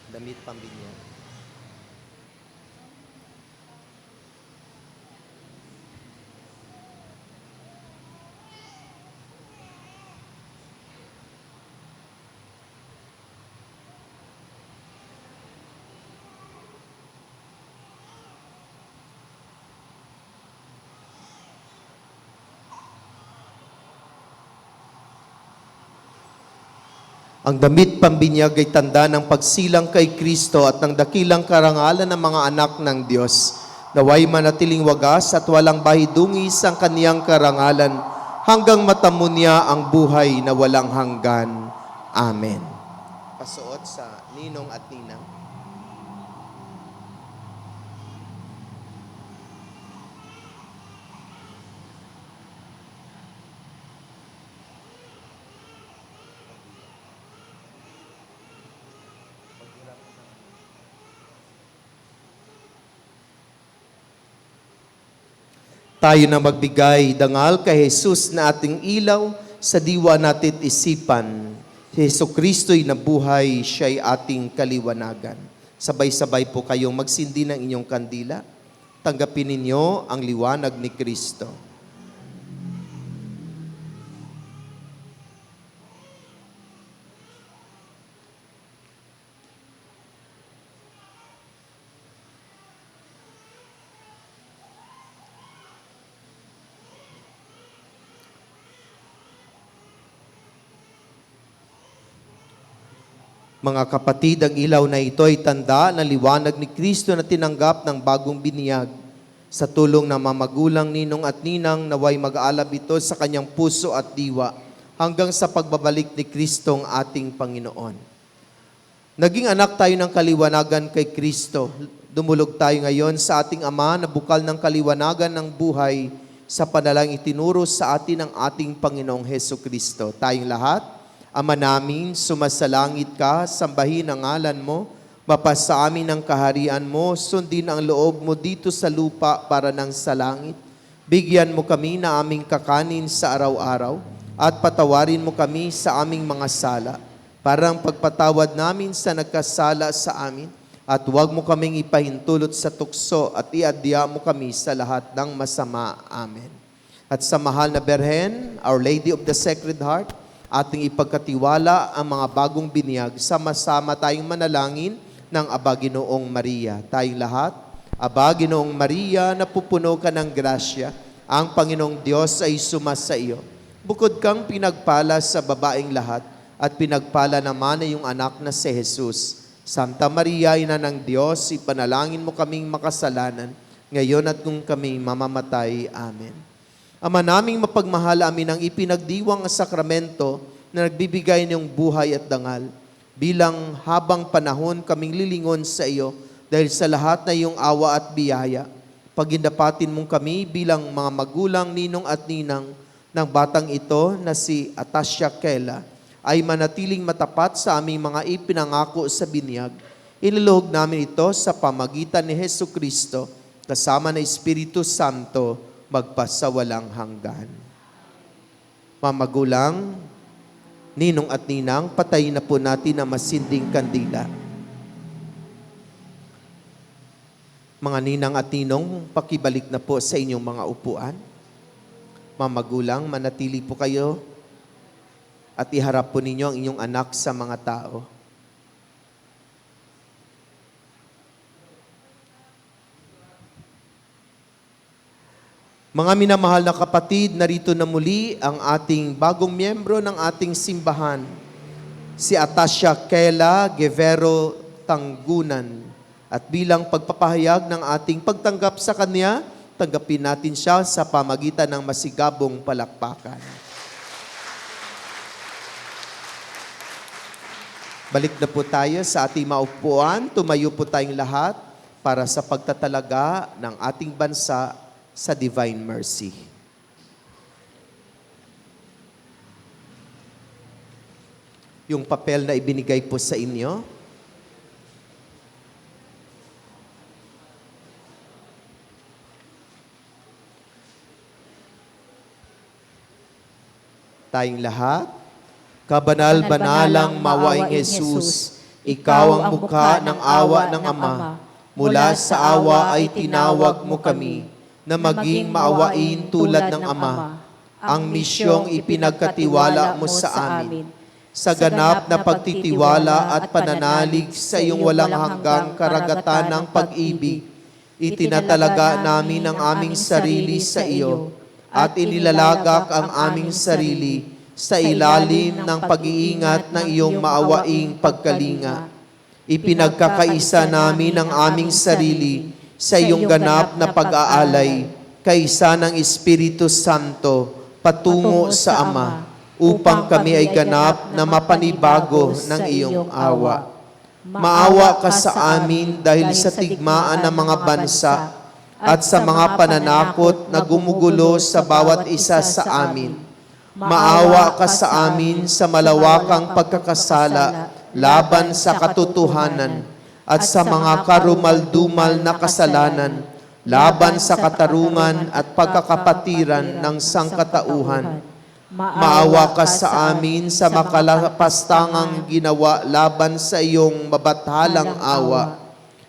Damit pambinyag. Ang damit pambinyag ay tanda ng pagsilang kay Kristo at ng dakilang karangalan ng mga anak ng Diyos. Naway manatiling wagas at walang bahidungis ang kaniyang karangalan hanggang matamo niya ang buhay na walang hanggan. Amen. Pasuot sa ninong at ninang. Tayo na magbigay dangal kay Jesus na ating ilaw sa diwa natin isipan. Si Jesucristo'y nabuhay, siya'y ating kaliwanagan. Sabay-sabay po kayong magsindi ng inyong kandila. Tanggapin ninyo ang liwanag ni Kristo. Mga kapatid, ang ilaw na ito ay tanda ng liwanag ni Kristo na tinanggap ng bagong binyag. Sa tulong ng mamagulang, ninong at ninang, naway mag-aalab ito sa kanyang puso at diwa hanggang sa pagbabalik ni Kristong ating Panginoon. Naging anak tayo ng kaliwanagan kay Kristo. Dumulog tayo ngayon sa ating Ama na bukal ng kaliwanagan ng buhay sa panalang itinuro sa atin ng ating Panginoong Heso Kristo. Tayong lahat, Ama namin, sumasalangit ka, sambahin ang ngalan mo, mapasa amin ang kaharian mo, sundin ang loob mo dito sa lupa para nang sa langit. Bigyan mo kami na aming kakanin sa araw-araw at patawarin mo kami sa aming mga sala, parang pagpatawad namin sa nagkasala sa amin, at huwag mo kaming ipahintulot sa tukso at iadya mo kami sa lahat ng masama. Amen. At sa mahal na Berhen, Our Lady of the Sacred Heart, ating ipagkatiwala ang mga bagong binyag, sama-sama tayong manalangin ng Aba Ginoong Maria. Tayong lahat, Aba Ginoong Maria, napupuno ka ng grasya, ang Panginoong Diyos ay sumasa iyo. Bukod kang pinagpala sa babaeng lahat, at pinagpala naman ay iyong anak na si Jesus. Santa Maria, Ina ng Diyos, ipanalangin mo kaming makasalanan, ngayon at kung kami mamamatay. Amen. Ama naming mapagmahal, amin ang ipinagdiwang sakramento na nagbibigay ng buhay at dangal. Bilang habang panahon kaming lilingon sa iyo dahil sa lahat na iyong awa at biyaya. Pagindapatin mong kami bilang mga magulang, ninong at ninang ng batang ito na si Atasha Kela ay manatiling matapat sa aming mga ipinangako sa binyag. Iniluhog namin ito sa pamagitan ni Hesu Kristo kasama ng Espiritu Santo magpasawalang hanggan. Mamagulang, ninong at ninang, patayin na po natin ang masinding kandila. Mga ninang at ninong, pakibalik na po sa inyong mga upuan. Mamagulang, manatili po kayo at iharap po ninyo ang inyong anak sa mga tao. Mga minamahal na kapatid, narito na muli ang ating bagong miyembro ng ating simbahan, si Atasha Kela Guevero Tanggunan. At bilang pagpapahayag ng ating pagtanggap sa kanya, tanggapin natin siya sa pamagitan ng masigabong palakpakan. Balik na po tayo sa ating maupuan. Tumayo po tayong lahat para sa pagtatalaga ng ating bansa sa Divine Mercy. Yung papel na ibinigay po sa inyo, tayong lahat, kabanal-banalang mawaing Jesus, ikaw ang mukha ng awa ng Ama. Mula sa awa ay tinawag mo kami na maging maawain tulad ng Ama. Ang misyong ipinagkatiwala mo sa amin. Sa ganap na pagtitiwala at pananalig sa iyong walang hanggang karagatan ng pag-ibig, itinatalaga namin ang aming sarili sa iyo at inilalagak ang aming sarili sa ilalim ng pag-iingat ng iyong maawaing pagkalinga. Ipinagkakaisa namin ang aming sarili sa iyong ganap na pag-aalay, kaisa ng Espiritu Santo patungo sa Ama, upang kami ay ganap na mapanibago ng iyong awa. Maawa ka sa amin dahil sa tigmaan ng mga bansa at sa mga pananakot na gumugulo sa bawat isa sa amin. Maawa ka sa amin sa malawakang pagkakasala laban sa katotohanan at sa mga karumaldumal na kasalanan laban sa katarungan at pagkakapatiran ng sangkatauhan. Maawa ka sa amin sa makalapastangang ginawa laban sa iyong mabathalang awa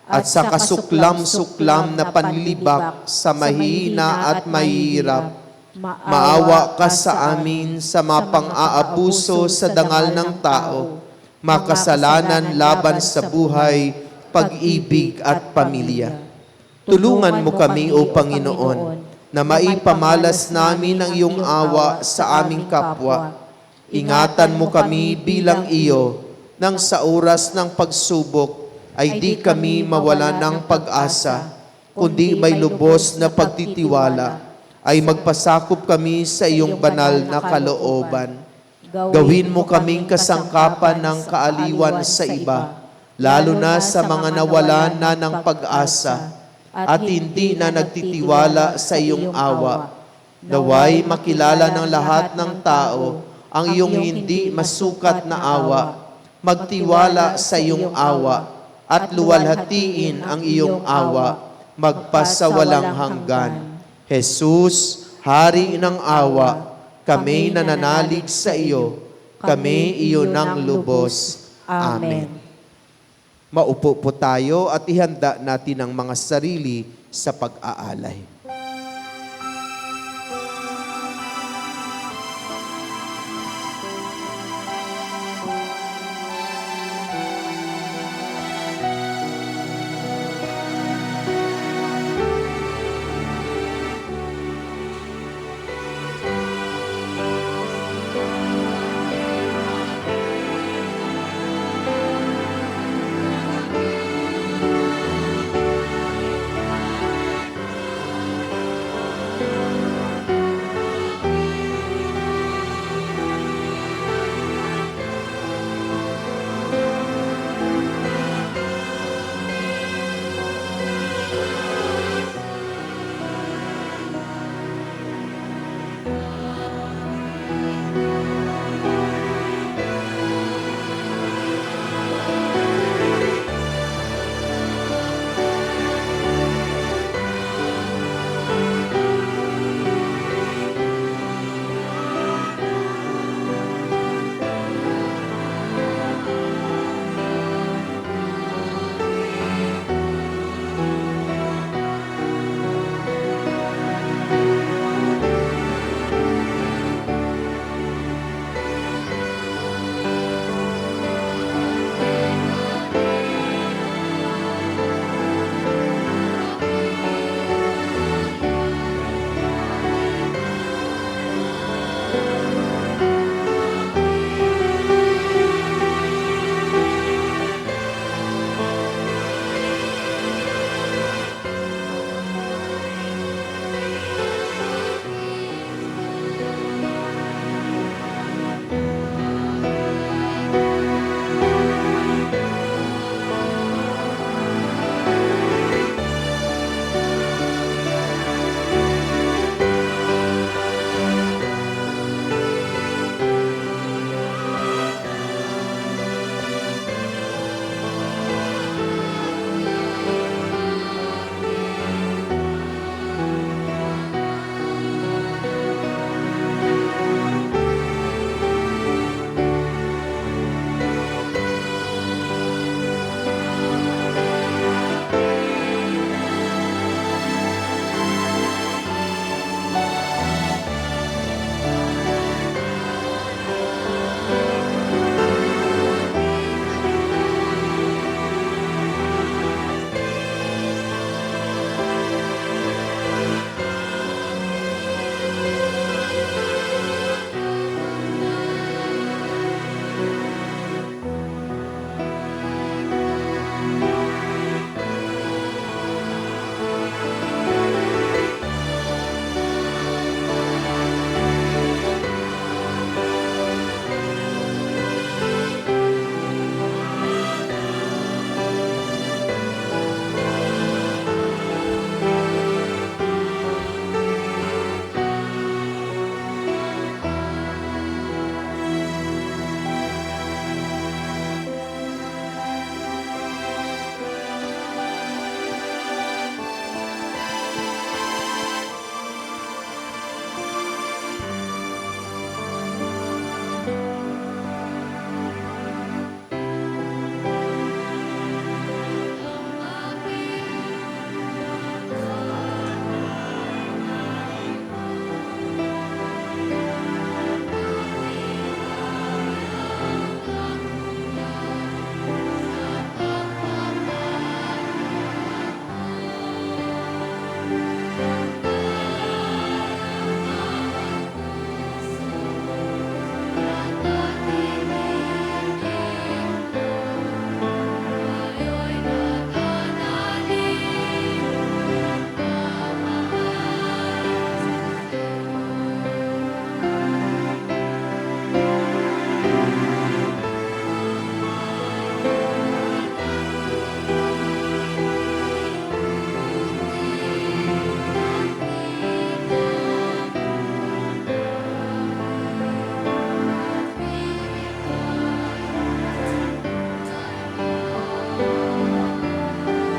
at sa kasuklam-suklam na panlibak sa mahina at mahirap. Maawa ka sa amin sa mapang-aabuso sa dangal ng tao, makasalanan laban sa buhay, pag-ibig at pamilya. Tulungan mo kami, O Panginoon, na maipamalas namin ang iyong awa sa aming kapwa. Ingatan mo kami bilang iyo, nang sa oras ng pagsubok ay di kami mawala ng pag-asa, kundi may lubos na pagtitiwala, ay magpasakop kami sa iyong banal na kalooban. Gawin mo kaming kasangkapan ng kaaliwan sa iba, lalo na sa mga nawalan na ng pag-asa at hindi na nagtitiwala sa iyong awa. Naway makilala ng lahat ng tao ang iyong hindi masukat na awa, magtiwala sa iyong awa, at luwalhatiin ang iyong awa, magpasawalang hanggan. Jesus, Hari ng awa, kami nananalig sa iyo, kami iyo ng lubos. Amen. Maupo po tayo at ihanda natin ang mga sarili sa pag-aalay.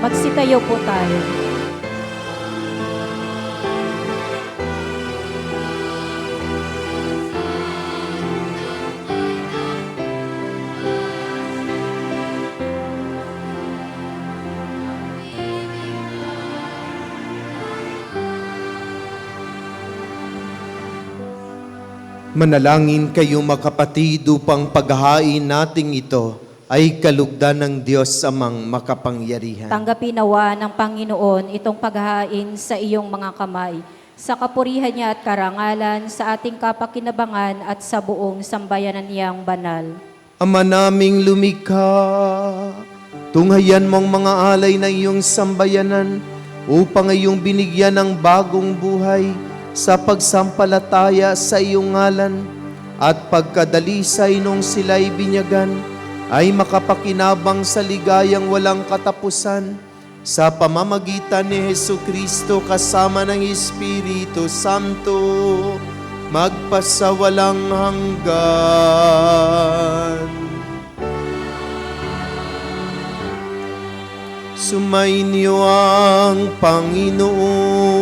Magsitayo po tayo. Manalangin kayo makapatid upang paghahain nating ito ay kalugdan ng Diyos amang makapangyarihan. Tanggapin nawa ng Panginoon itong paghahain sa iyong mga kamay, sa kapurihan niya at karangalan, sa ating kapakinabangan at sa buong sambayanan niyang banal. Ama naming lumikha, tunghayan mong mga alay na iyong sambayanan upang iyong binigyan ng bagong buhay sa pagsampalataya sa iyong ngalan at pagkadalisay nung sila'y binyagan ay makapakinabang sa ligayang walang katapusan sa pamamagitan ni Jesucristo kasama ng Espiritu Santo magpasawalang hanggan. Sumainyo ang Panginoon.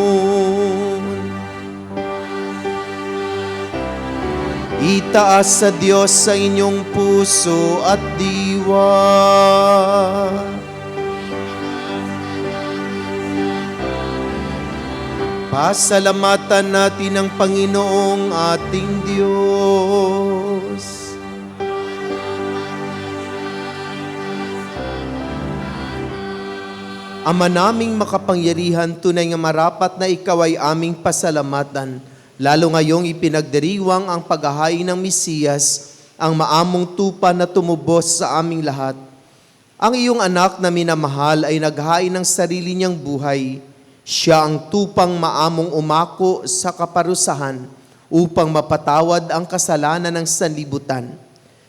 Itaas sa Diyos sa inyong puso at diwa. Pasalamatan natin ang Panginoong ating Diyos. Ama naming makapangyarihan, tunay nga marapat na ikaw ay aming pasalamatan. Lalo ngayong ipinagdiriwang ang paghahain ng Mesiyas, ang maamong tupa na tumubos sa aming lahat. Ang iyong anak na minamahal ay naghain ng sarili niyang buhay. Siya ang tupang maamong umako sa kaparusahan upang mapatawad ang kasalanan ng sanlibutan.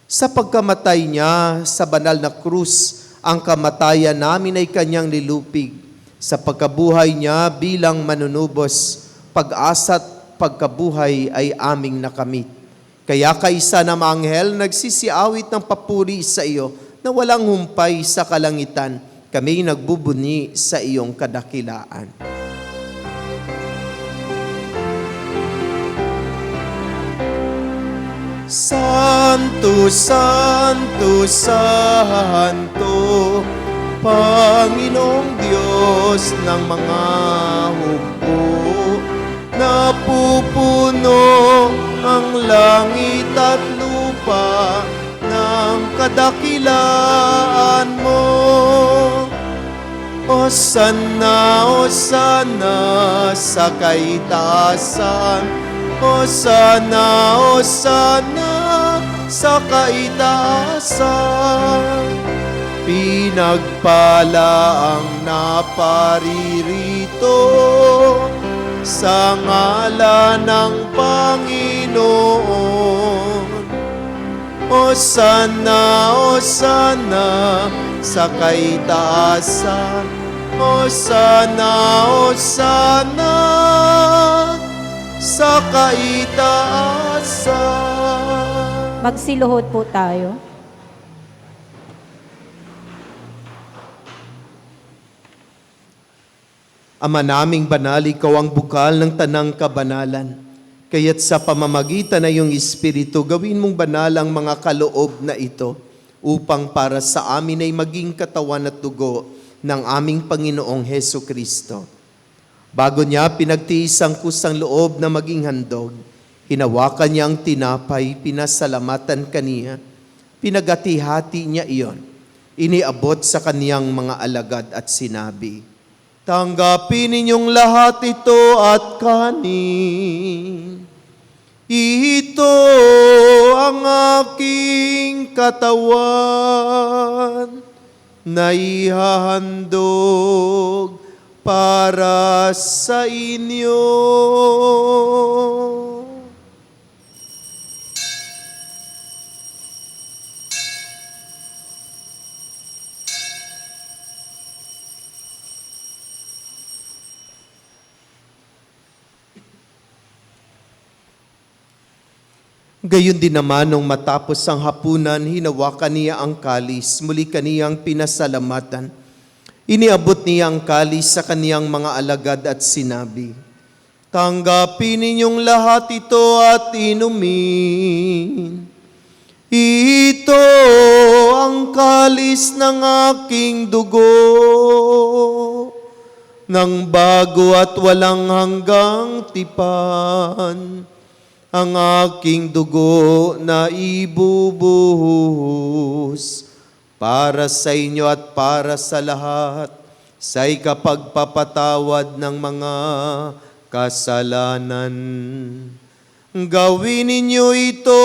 Sa pagkamatay niya sa banal na krus, ang kamatayan namin ay kanyang nilupig. Sa pagkabuhay niya bilang manunubos, pag-asa't pagkabuhay ay aming nakamit. Kaya kaisa na mga anghel nagsisiawit ng papuri sa iyo na walang humpay sa kalangitan, kami nagbubuni sa iyong kadakilaan. Santo, Santo, Santo, Panginoong Diyos ng mga hukbo, napupuno ang langit at lupa ng kadakilaan mo. Hosana, Hosana sa kaitaasan, Hosana, Hosana sa kaitaasan. Pinagpala ang naparirito sa ngalan ng Panginoon. Hosana, Hosana sa kaitaasan, Hosana, Hosana sa kaitaasan. Magsiluhod po tayo. Ama naming banal, ikaw ang bukal ng tanang kabanalan. Kaya't sa pamamagitan ng iyong Espiritu, gawin mong banal ang mga kaloob na ito upang para sa amin ay maging katawan at dugo ng aming Panginoong Hesukristo. Bago niya pinagtiis ang kusang loob na maging handog, hinawakan niya ang tinapay, pinasalamatan kaniya, pinagati-hati niya iyon, iniabot sa kaniyang mga alagad at sinabi, tanggapin ninyong lahat ito at kanin. Ito ang aking katawan na ihahandog para sa inyo. Gayon din naman nung matapos ang hapunan, hinawakan niya ang kalis, muli kaniyang pinasalamatan. Iniabot niya ang kalis sa kaniyang mga alagad at sinabi, "Tanggapin ninyong lahat ito at inumin. Ito ang kalis ng aking dugo, ng bago at walang hanggang tipan, ang aking dugo na ibubuhos para sa inyo at para sa lahat sa ikapagpapatawad ng mga kasalanan. Gawin ninyo ito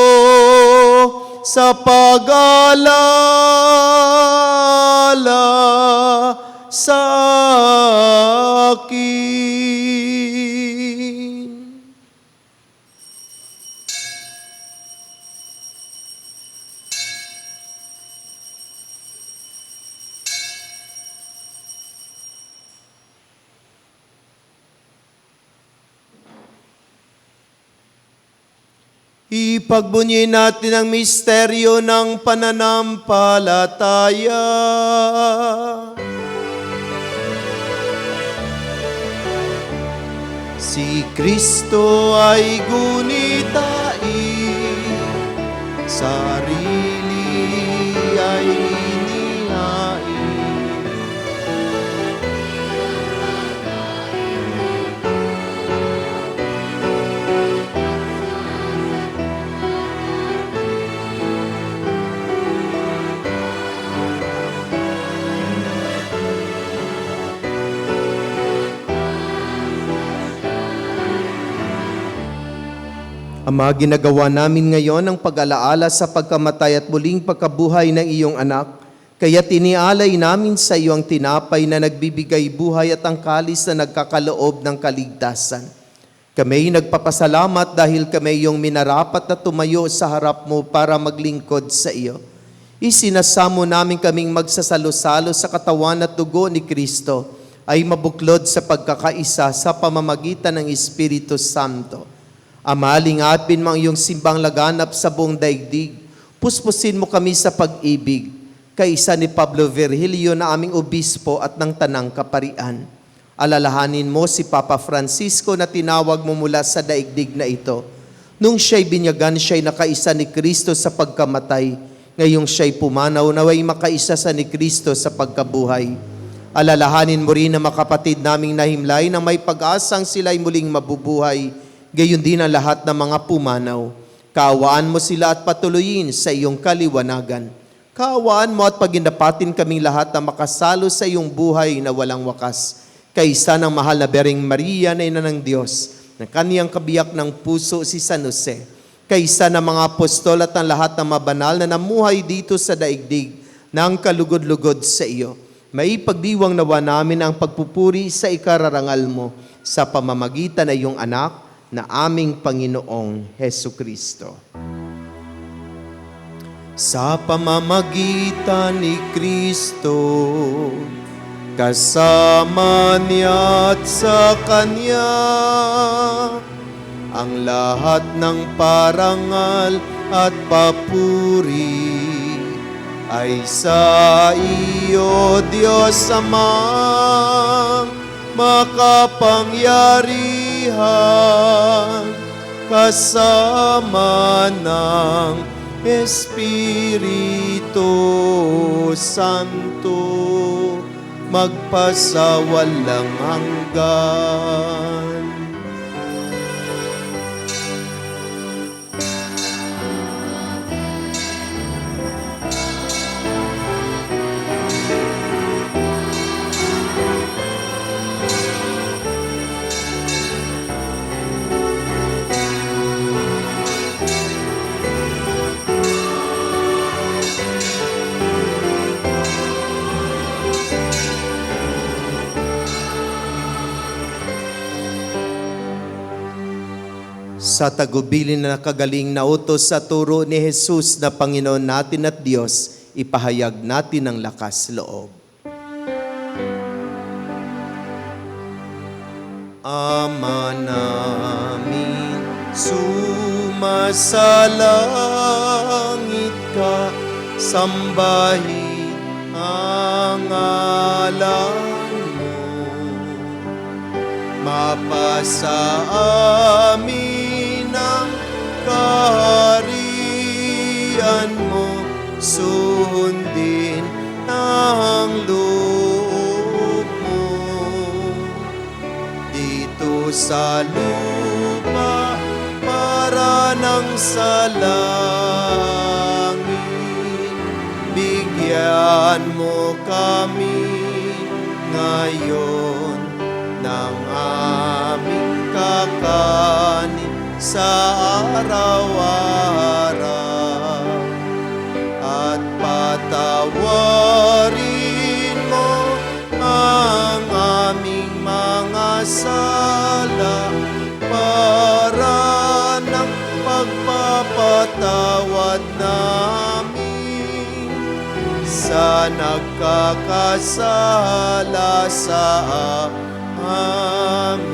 sa pag-alala sa akin." Ipagbunyi natin ang misteryo ng pananampalataya. Si Kristo ay gunitain, sarili ay inihain. Ama, ginagawa namin ngayon ang pag-alaala sa pagkamatay at muling pagkabuhay ng iyong anak. Kaya tinialay namin sa iyo ang tinapay na nagbibigay buhay at ang kalis na nagkakaloob ng kaligtasan. Kami nagpapasalamat dahil kami iyong minarapat na tumayo sa harap mo para maglingkod sa iyo. Isinasamo namin kaming magsasalo-salo sa katawan at dugo ni Kristo ay mabuklod sa pagkakaisa sa pamamagitan ng Espiritu Santo. Ama, lingapin mo ang iyong simbang laganap sa buong daigdig. Puspusin mo kami sa pag-ibig, kaisa ni Pablo Virgilio na aming obispo at ng Tanang Kaparian. Alalahanin mo si Papa Francisco na tinawag mo mula sa daigdig na ito. Nung siya'y binyagan, siya'y nakaisa ni Kristo sa pagkamatay. Ngayong siya'y pumanaw, naway makaisa sa ni Kristo sa pagkabuhay. Alalahanin mo rin na makapatid naming nahimlay na may pag-asang sila'y muling mabubuhay. Gayon din ang lahat ng mga pumanaw. Kaawaan mo sila at patuloyin sa iyong kaliwanagan. Kaawaan mo at pagindapatin kaming lahat na makasalo sa iyong buhay na walang wakas. Kaisa ng mahal na Bereng Maria na Ina ng Diyos, na kaniyang kabiyak ng puso si San Jose. Kaisa ng mga apostol at ang lahat ng mabanal na namuhay dito sa daigdig ng kalugod-lugod sa iyo. Maipagdiwang nawa namin ang pagpupuri sa ikararangal mo sa pamamagitan ng iyong anak na aming Panginoong Hesu Kristo. Sa pamamagitan ni Kristo, kasama niya at sa Kanya, ang lahat ng parangal at papuri ay sa iyo, Diyos Amang makapangyarihan, kasama ng Espiritu Santo, magpasawalang hanggan. Sa tagubilin na nakagaling na utos sa turo ni Jesus na Panginoon natin at Diyos, ipahayag natin ang lakas loob. Ama namin, sumasalangit ka, sambahin ang ngalan mo, mapasa amin ang kaharian mo, sundin ang loob mo dito sa lupa para nang sa langit. Bigyan mo kami ngayon ng aming kakanin sa araw-araw, at patawarin mo ang aming mga sala para ng pagpapatawad namin sa nagkakasala sa amin.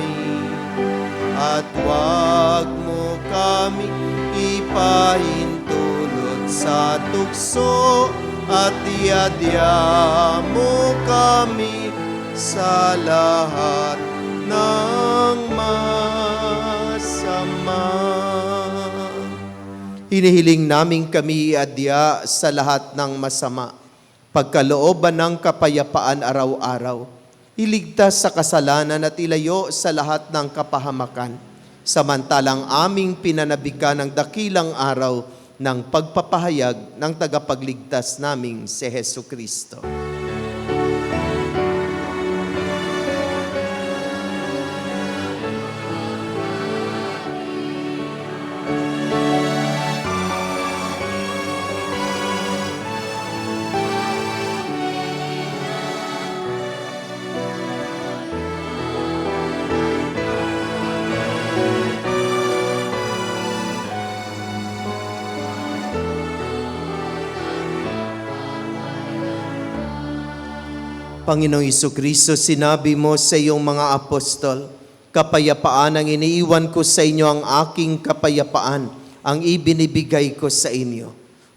At huwag mo kami ipahintulot sa tukso, at iadya mo kami sa lahat ng masama. Hinihiling namin kami iadya sa lahat ng masama, pagkalooban ng kapayapaan araw-araw, iligtas sa kasalanan at ilayo sa lahat ng kapahamakan, samantalang aming pinanabikan ng dakilang araw ng pagpapahayag ng tagapagligtas naming si Hesu Kristo. Panginoong Jesucristo, sinabi mo sa iyong mga apostol, kapayapaan ang iniiwan ko sa inyo, ang aking kapayapaan ang ibinibigay ko sa inyo.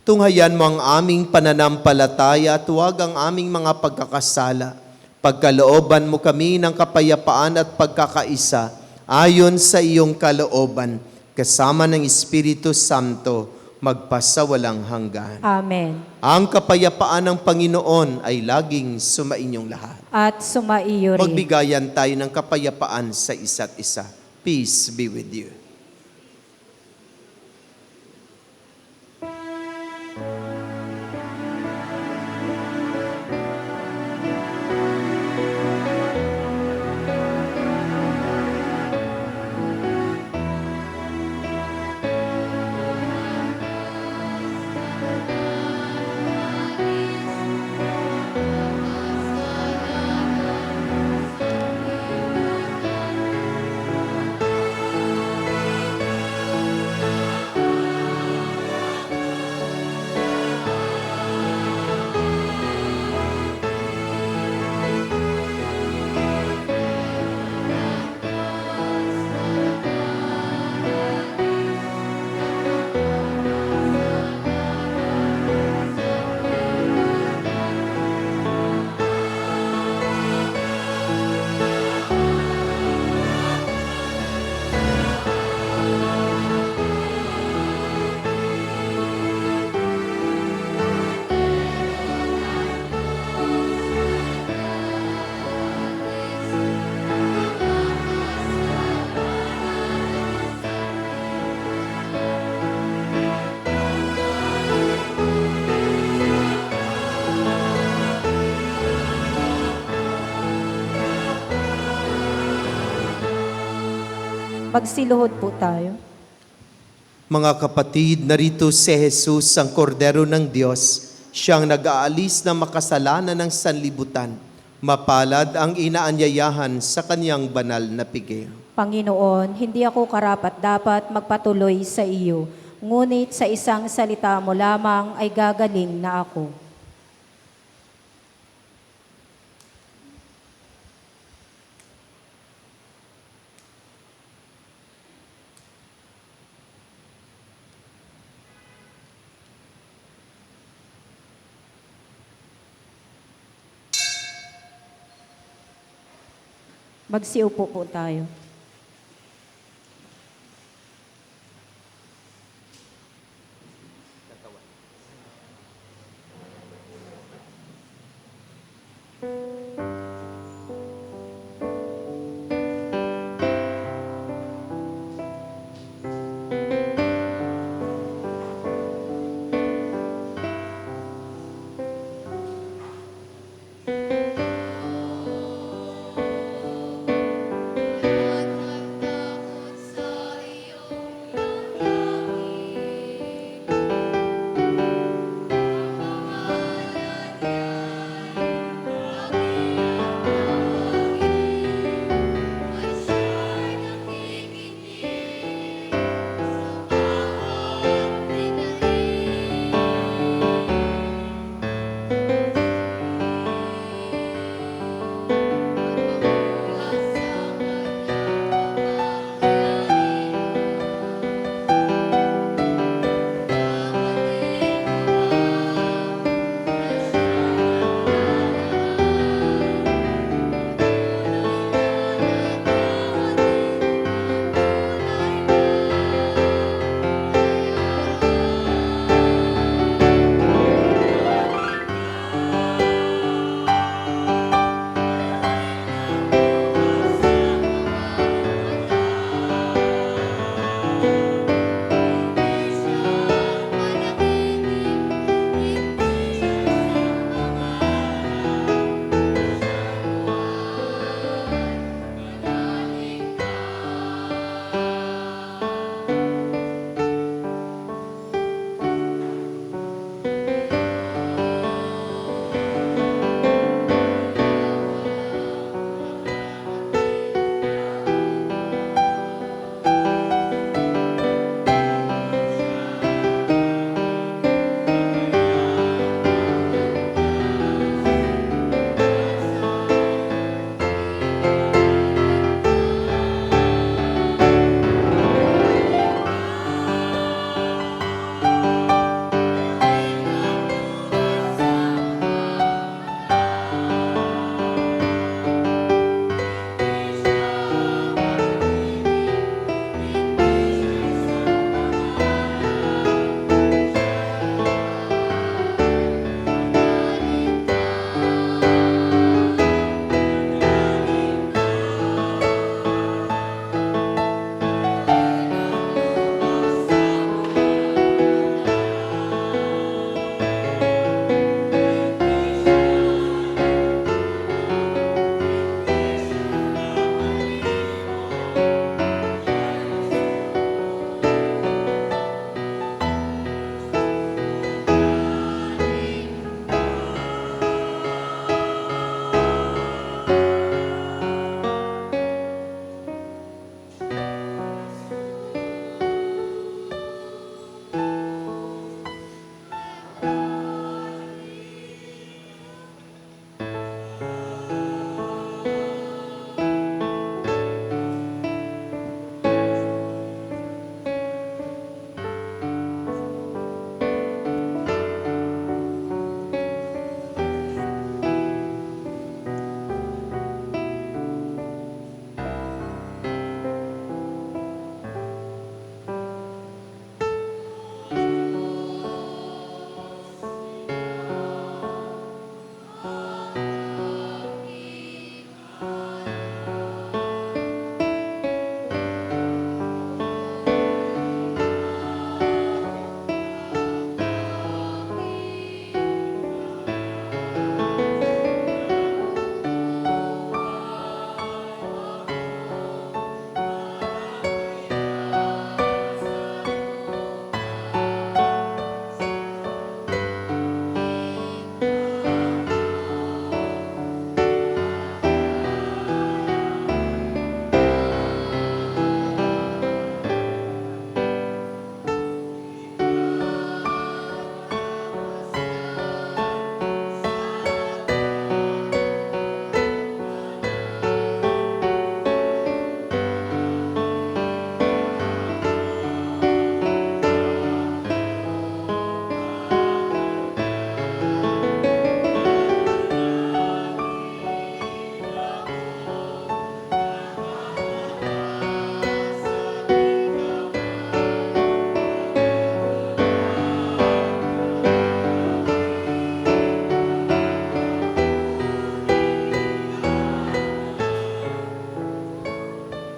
Tunghayan mo ang aming pananampalataya at huwag ang aming mga pagkakasala. Pagkalooban mo kami ng kapayapaan at pagkakaisa ayon sa iyong kalooban, kasama ng Espiritu Santo, magpasawalang hanggan. Amen. Ang kapayapaan ng Panginoon ay laging sumainyong lahat. At sumaiyo rin. Magbigayan tayo ng kapayapaan sa isa't isa. Peace be with you. Magsiluhod po tayo. Mga kapatid, narito si Jesus, ang kordero ng Diyos, siyang nag-aalis ng makasalanan ng sanlibutan. Mapalad ang inaanyayahan sa kanyang banal na piging. Panginoon, hindi ako karapat-dapat magpatuloy sa iyo, ngunit sa isang salita mo lamang ay gagaling na ako. Magsiupo po tayo.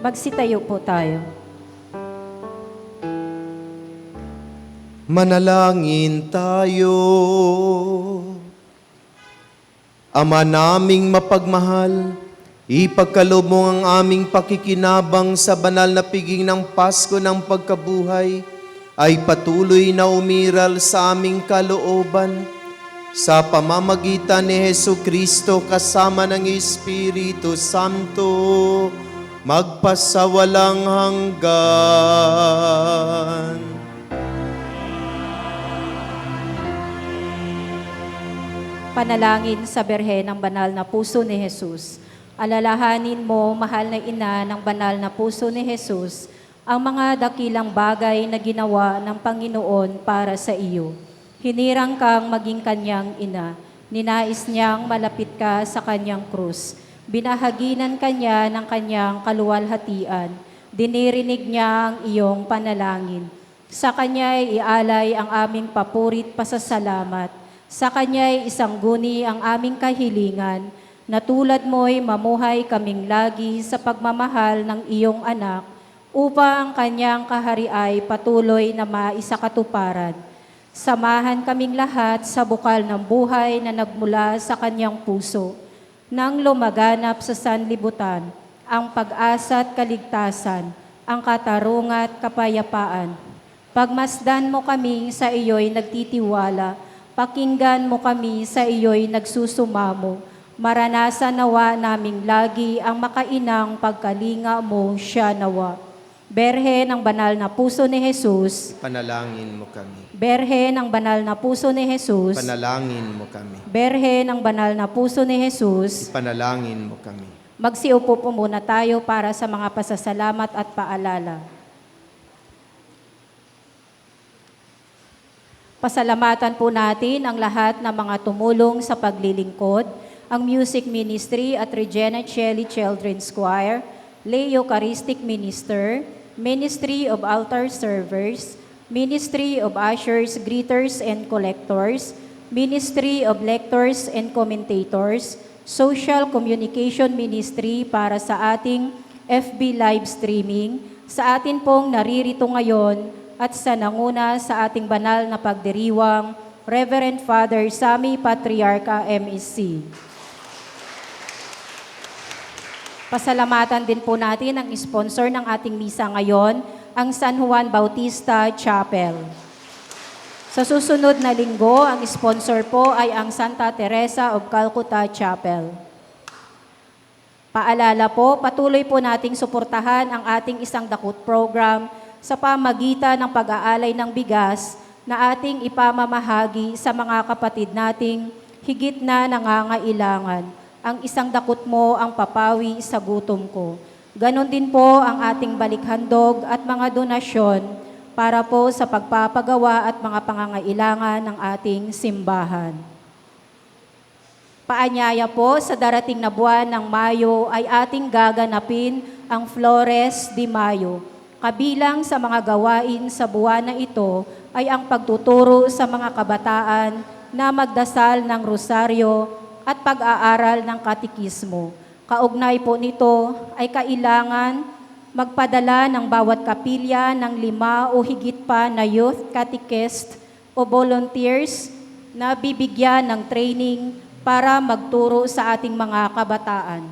Magsitayo po tayo. Manalangin tayo. Ama naming mapagmahal, ipagkaloob mo ang aming pakikinabang sa banal na piging ng Pasko ng pagkabuhay ay patuloy na umiral sa aming kalooban sa pamamagitan ni Jesucristo kasama ng Espiritu Santo magpasawalang hanggan. Panalangin sa Berhen ng Banal na Puso ni Jesus. Alalahanin mo, mahal na ina ng Banal na Puso ni Jesus, ang mga dakilang bagay na ginawa ng Panginoon para sa iyo. Hinirang kang maging kanyang ina. Ninais niyang malapit ka sa kanyang krus. Binahaginan kanya ng kanyang kaluwalhatian. Dinirinig niya ang iyong panalangin. Sa kanya'y ialay ang aming papurit pasasalamat. Sa kanya'y isangguni ang aming kahilingan, na tulad mo'y mamuhay kaming lagi sa pagmamahal ng iyong anak, upang ang kanyang kahari ay patuloy na maisakatuparan. Samahan kaming lahat sa bukal ng buhay na nagmula sa kanyang puso, nang lumaganap sa sanlibutan, ang pag-asa at kaligtasan, ang katarungan at kapayapaan. Pagmasdan mo kami sa iyo'y nagtitiwala, pakinggan mo kami sa iyo'y nagsusumamo. Maranasan nawa naming lagi ang makainang pagkalinga mo siya nawa. Berhen ng Banal na Puso ni Jesus, Panalangin mo kami. Berhen ng Banal na Puso ni Jesus, Panalangin mo kami. Berhen ng Banal na Puso ni Jesus. Panalangin mo kami. Magsiupo po muna tayo para sa mga pasasalamat at paalala. Pasalamatan po natin ang lahat ng mga tumulong sa paglilingkod, ang Music Ministry at Regina Celli Children's Choir, Lay Eucharistic Minister, Ministry of Altar Servers, Ministry of Ushers, Greeters, and Collectors, Ministry of Lectors and Commentators, Social Communication Ministry para sa ating FB live streaming, sa atin pong naririto ngayon, at sa nanguna sa ating banal na pagdiriwang, Reverend Father Sammy Patriarca MEC. Pasalamatan din po natin ang sponsor ng ating misa ngayon, ang San Juan Bautista Chapel. Sa susunod na linggo, ang sponsor po ay ang Santa Teresa of Calcutta Chapel. Paalala po, patuloy po nating suportahan ang ating isang dakot program sa pamagitan ng pag-aalay ng bigas na ating ipamamahagi sa mga kapatid nating higit na nangangailangan. Ang isang dakot mo ang papawi sa gutom ko. Ganon din po ang ating balikhandog at mga donasyon para po sa pagpapagawa at mga pangangailangan ng ating simbahan. Paanyaya po, sa darating na buwan ng Mayo ay ating gaganapin ang Flores de Mayo. Kabilang sa mga gawain sa buwan na ito ay ang pagtuturo sa mga kabataan na magdasal ng rosaryo at pag-aaral ng katikismo. Kaugnay po nito ay kailangan magpadala ng bawat kapilya ng 5 o higit pa na youth catechist o volunteers na bibigyan ng training para magturo sa ating mga kabataan.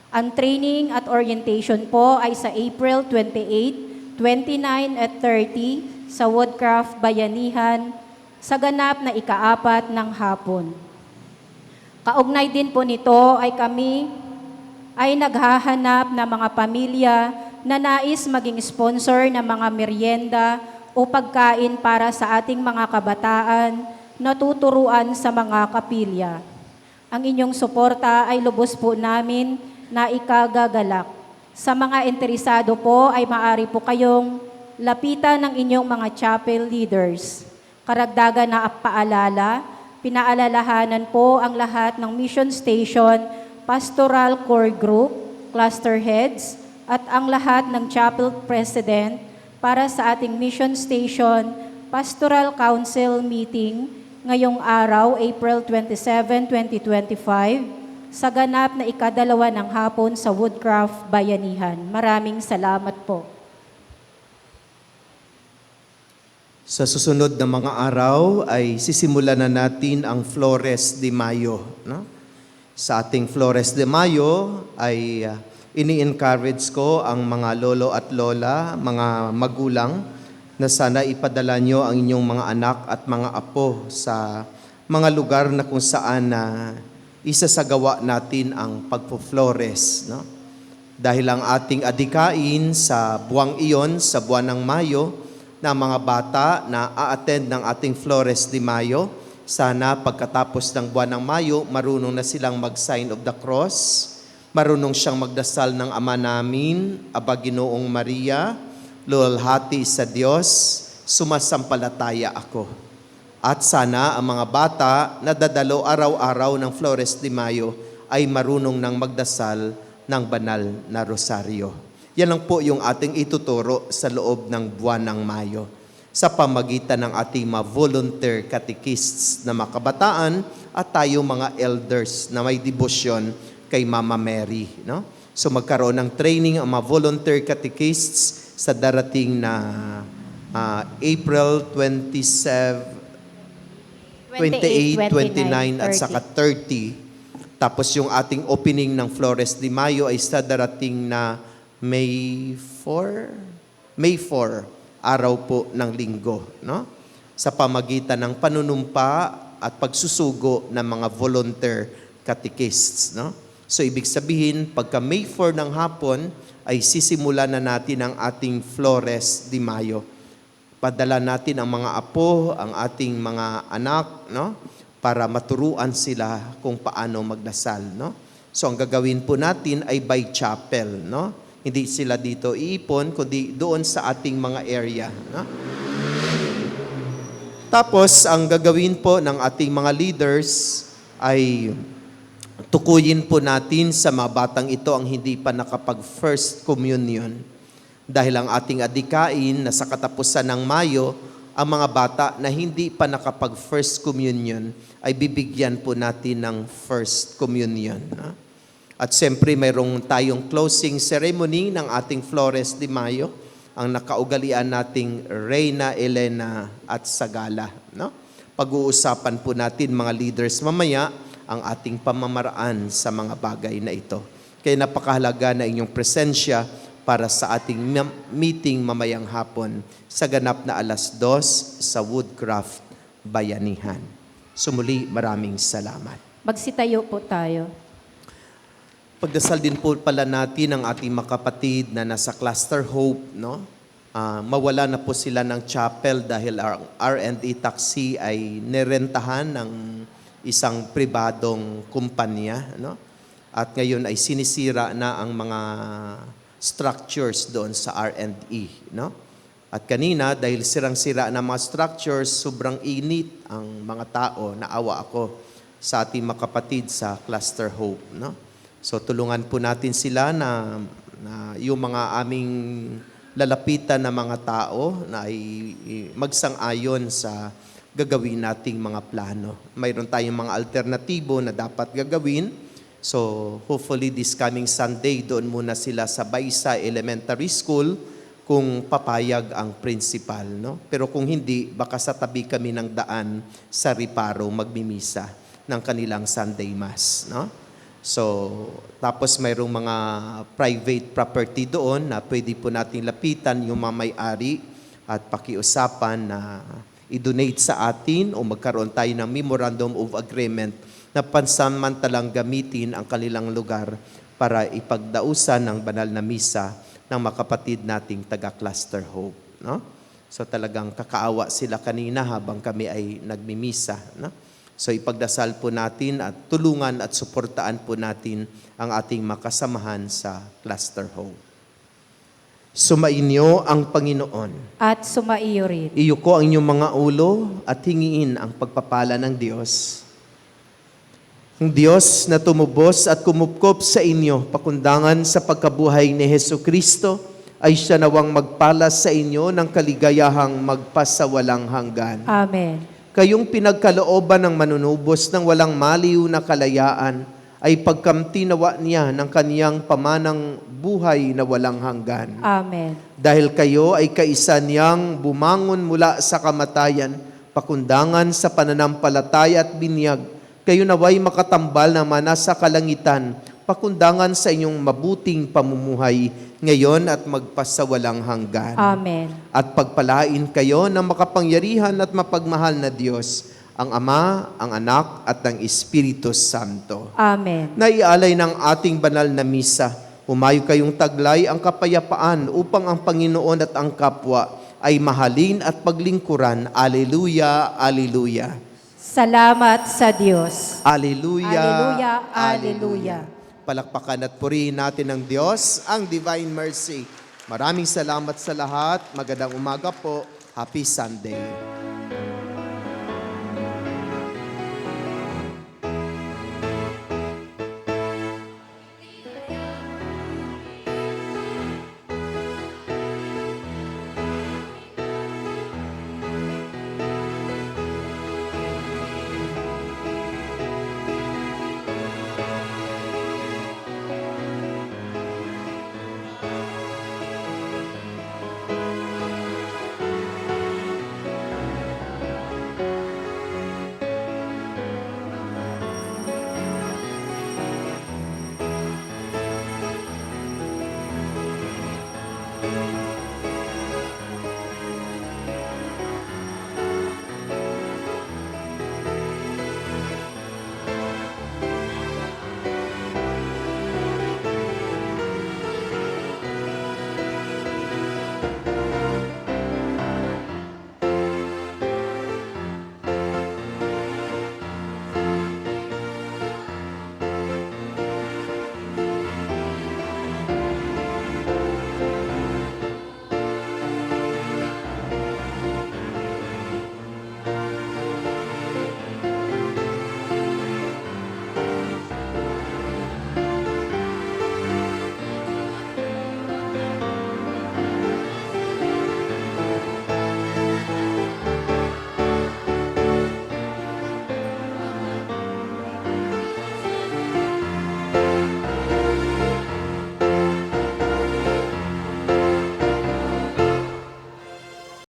Ang training at orientation po ay sa April 28, 29 at 30 sa Woodcraft Bayanihan sa ganap na ika-4 ng hapon. Kaugnay din po nito ay kami ay naghahanap ng mga pamilya na nais maging sponsor ng mga merienda o pagkain para sa ating mga kabataan na tuturuan sa mga kapilya. Ang inyong suporta ay lubos po namin na ikagagalak. Sa mga interesado po ay maaari po kayong lapitan ng inyong mga chapel leaders. Karagdagan na paalala, pinaalalahanan po ang lahat ng mission station, pastoral core group, cluster heads, at ang lahat ng chapel president para sa ating mission station, pastoral council meeting ngayong araw, April 27, 2025, sa ganap na ikadalawa ng hapon sa Woodcraft Bayanihan. Maraming salamat po. Sa susunod na mga araw ay sisimulan na natin ang Flores de Mayo. No? Sa ating Flores de Mayo ay ini-encourage ko ang mga lolo at lola, mga magulang, na sana ipadala nyo ang inyong mga anak at mga apo sa mga lugar na kung saan isasagawa natin ang pagpo-Flores. No? Dahil ang ating adikain sa buwang iyon, sa buwan ng Mayo, na mga bata na a-attend ng ating Flores de Mayo, sana pagkatapos ng buwan ng Mayo, marunong na silang mag-sign of the cross, marunong siyang magdasal ng Ama namin, Aba Ginoong Maria, luwalhati sa Diyos, sumasampalataya ako. At sana ang mga bata na dadalo araw-araw ng Flores de Mayo ay marunong nang magdasal ng banal na rosaryo. Yan lang po yung ating ituturo sa loob ng buwan ng Mayo sa pamagitan ng ating mga volunteer catechists na mga kabataan at tayo mga elders na may debosyon kay Mama Mary. No? So magkaroon ng training ang mga volunteer catechists sa darating na April 28, 29 at saka 30. Tapos yung ating opening ng Flores de Mayo ay sa darating na May 4, araw po ng linggo. No? Sa pamagitan ng panunumpa at pagsusugo ng mga volunteer catechists. No? So ibig sabihin, pagka May 4 ng hapon, ay sisimulan na natin ang ating Flores de Mayo. Padala natin ang mga apo, ang ating mga anak, no? Para maturuan sila kung paano magdasal. No? So ang gagawin po natin ay by chapel. No? Hindi sila dito iipon, kundi doon sa ating mga area. No? Tapos ang gagawin po ng ating mga leaders ay tukuyin po natin sa mga batang ito ang hindi pa nakapag-first communion. Dahil ang ating adikain na sa katapusan ng Mayo, ang mga bata na hindi pa nakapag-first communion ay bibigyan po natin ng first communion. At siyempre mayroong tayong closing ceremony ng ating Flores de Mayo, ang nakaugalian nating Reyna Elena at Sagala. No? Pag-uusapan po natin mga leaders mamaya ang ating pamamaraan sa mga bagay na ito. Kaya napakahalaga na inyong presensya para sa ating meeting mamayang hapon sa ganap na 2:00 sa Woodcraft Bayanihan. Sumuli, maraming salamat. Magsitayo po tayo. Pagdasal din po pala natin ang ating mga kapatid na nasa Cluster Hope, no? Mawala na po sila ng chapel dahil ang R&E taxi ay nerentahan ng isang pribadong kumpanya, no? At ngayon ay sinisira na ang mga structures doon sa R&E, no? At kanina dahil sirang-sira na mga structures, sobrang init ang mga tao, naawa ako sa ating mga kapatid sa Cluster Hope, no? So tulungan po natin sila na yung mga aming lalapitan na mga tao na ay magsang-ayon sa gagawin nating mga plano. Mayroon tayong mga alternatibo na dapat gagawin. So, hopefully this coming Sunday, doon muna sila sa Baysa Elementary School kung papayag ang principal. No? Pero kung hindi, baka sa tabi kami ng daan sa Riparo magmimisa ng kanilang Sunday Mass. No? So, tapos mayroong mga private property doon na pwede po nating lapitan yung mamay-ari at pakiusapan na i-donate sa atin o magkaroon tayo ng memorandum of agreement na pansamantalang gamitin ang kanilang lugar para ipagdausan ng banal na misa ng mga kapatid nating taga-Cluster Hope. No? So talagang kakaawa sila kanina habang kami ay nagmimisa. No? So ipagdasal po natin at tulungan at suportaan po natin ang ating makasamahan sa Cluster Hope. Sumainyo ang Panginoon. At sumaiyo rin. Iyo ko ang inyong mga ulo at hingiin ang pagpapala ng Diyos. Ang Diyos na tumubos at kumupkop sa inyo pakundangan sa pagkabuhay ni Hesukristo ay siya nawang magpala sa inyo ng kaligayahang magpasawalang hanggan. Amen. Kayong pinagkalooban ng manunubos ng walang maliw na kalayaan ay pagkamtinawa niya ng kaniyang pamanang buhay na walang hanggan. Amen. Dahil kayo ay kaisa niyang bumangon mula sa kamatayan, pakundangan sa pananampalataya at binyag, kayo naway makatambal na manasa kalangitan, pakundangan sa inyong mabuting pamumuhay, ngayon at magpasawalang hanggan. Amen. At pagpalain kayo ng makapangyarihan at mapagmahal na Diyos, ang Ama, ang Anak, at ang Espiritu Santo. Amen. Naialay ng ating banal na misa, humayo kayong taglay ang kapayapaan upang ang Panginoon at ang kapwa ay mahalin at paglingkuran. Alleluia, Alleluia. Salamat sa Diyos. Alleluia, Alleluia, Alleluia. Palakpakan at purihin natin ng Diyos, ang Divine Mercy. Maraming salamat sa lahat. Magandang umaga po. Happy Sunday.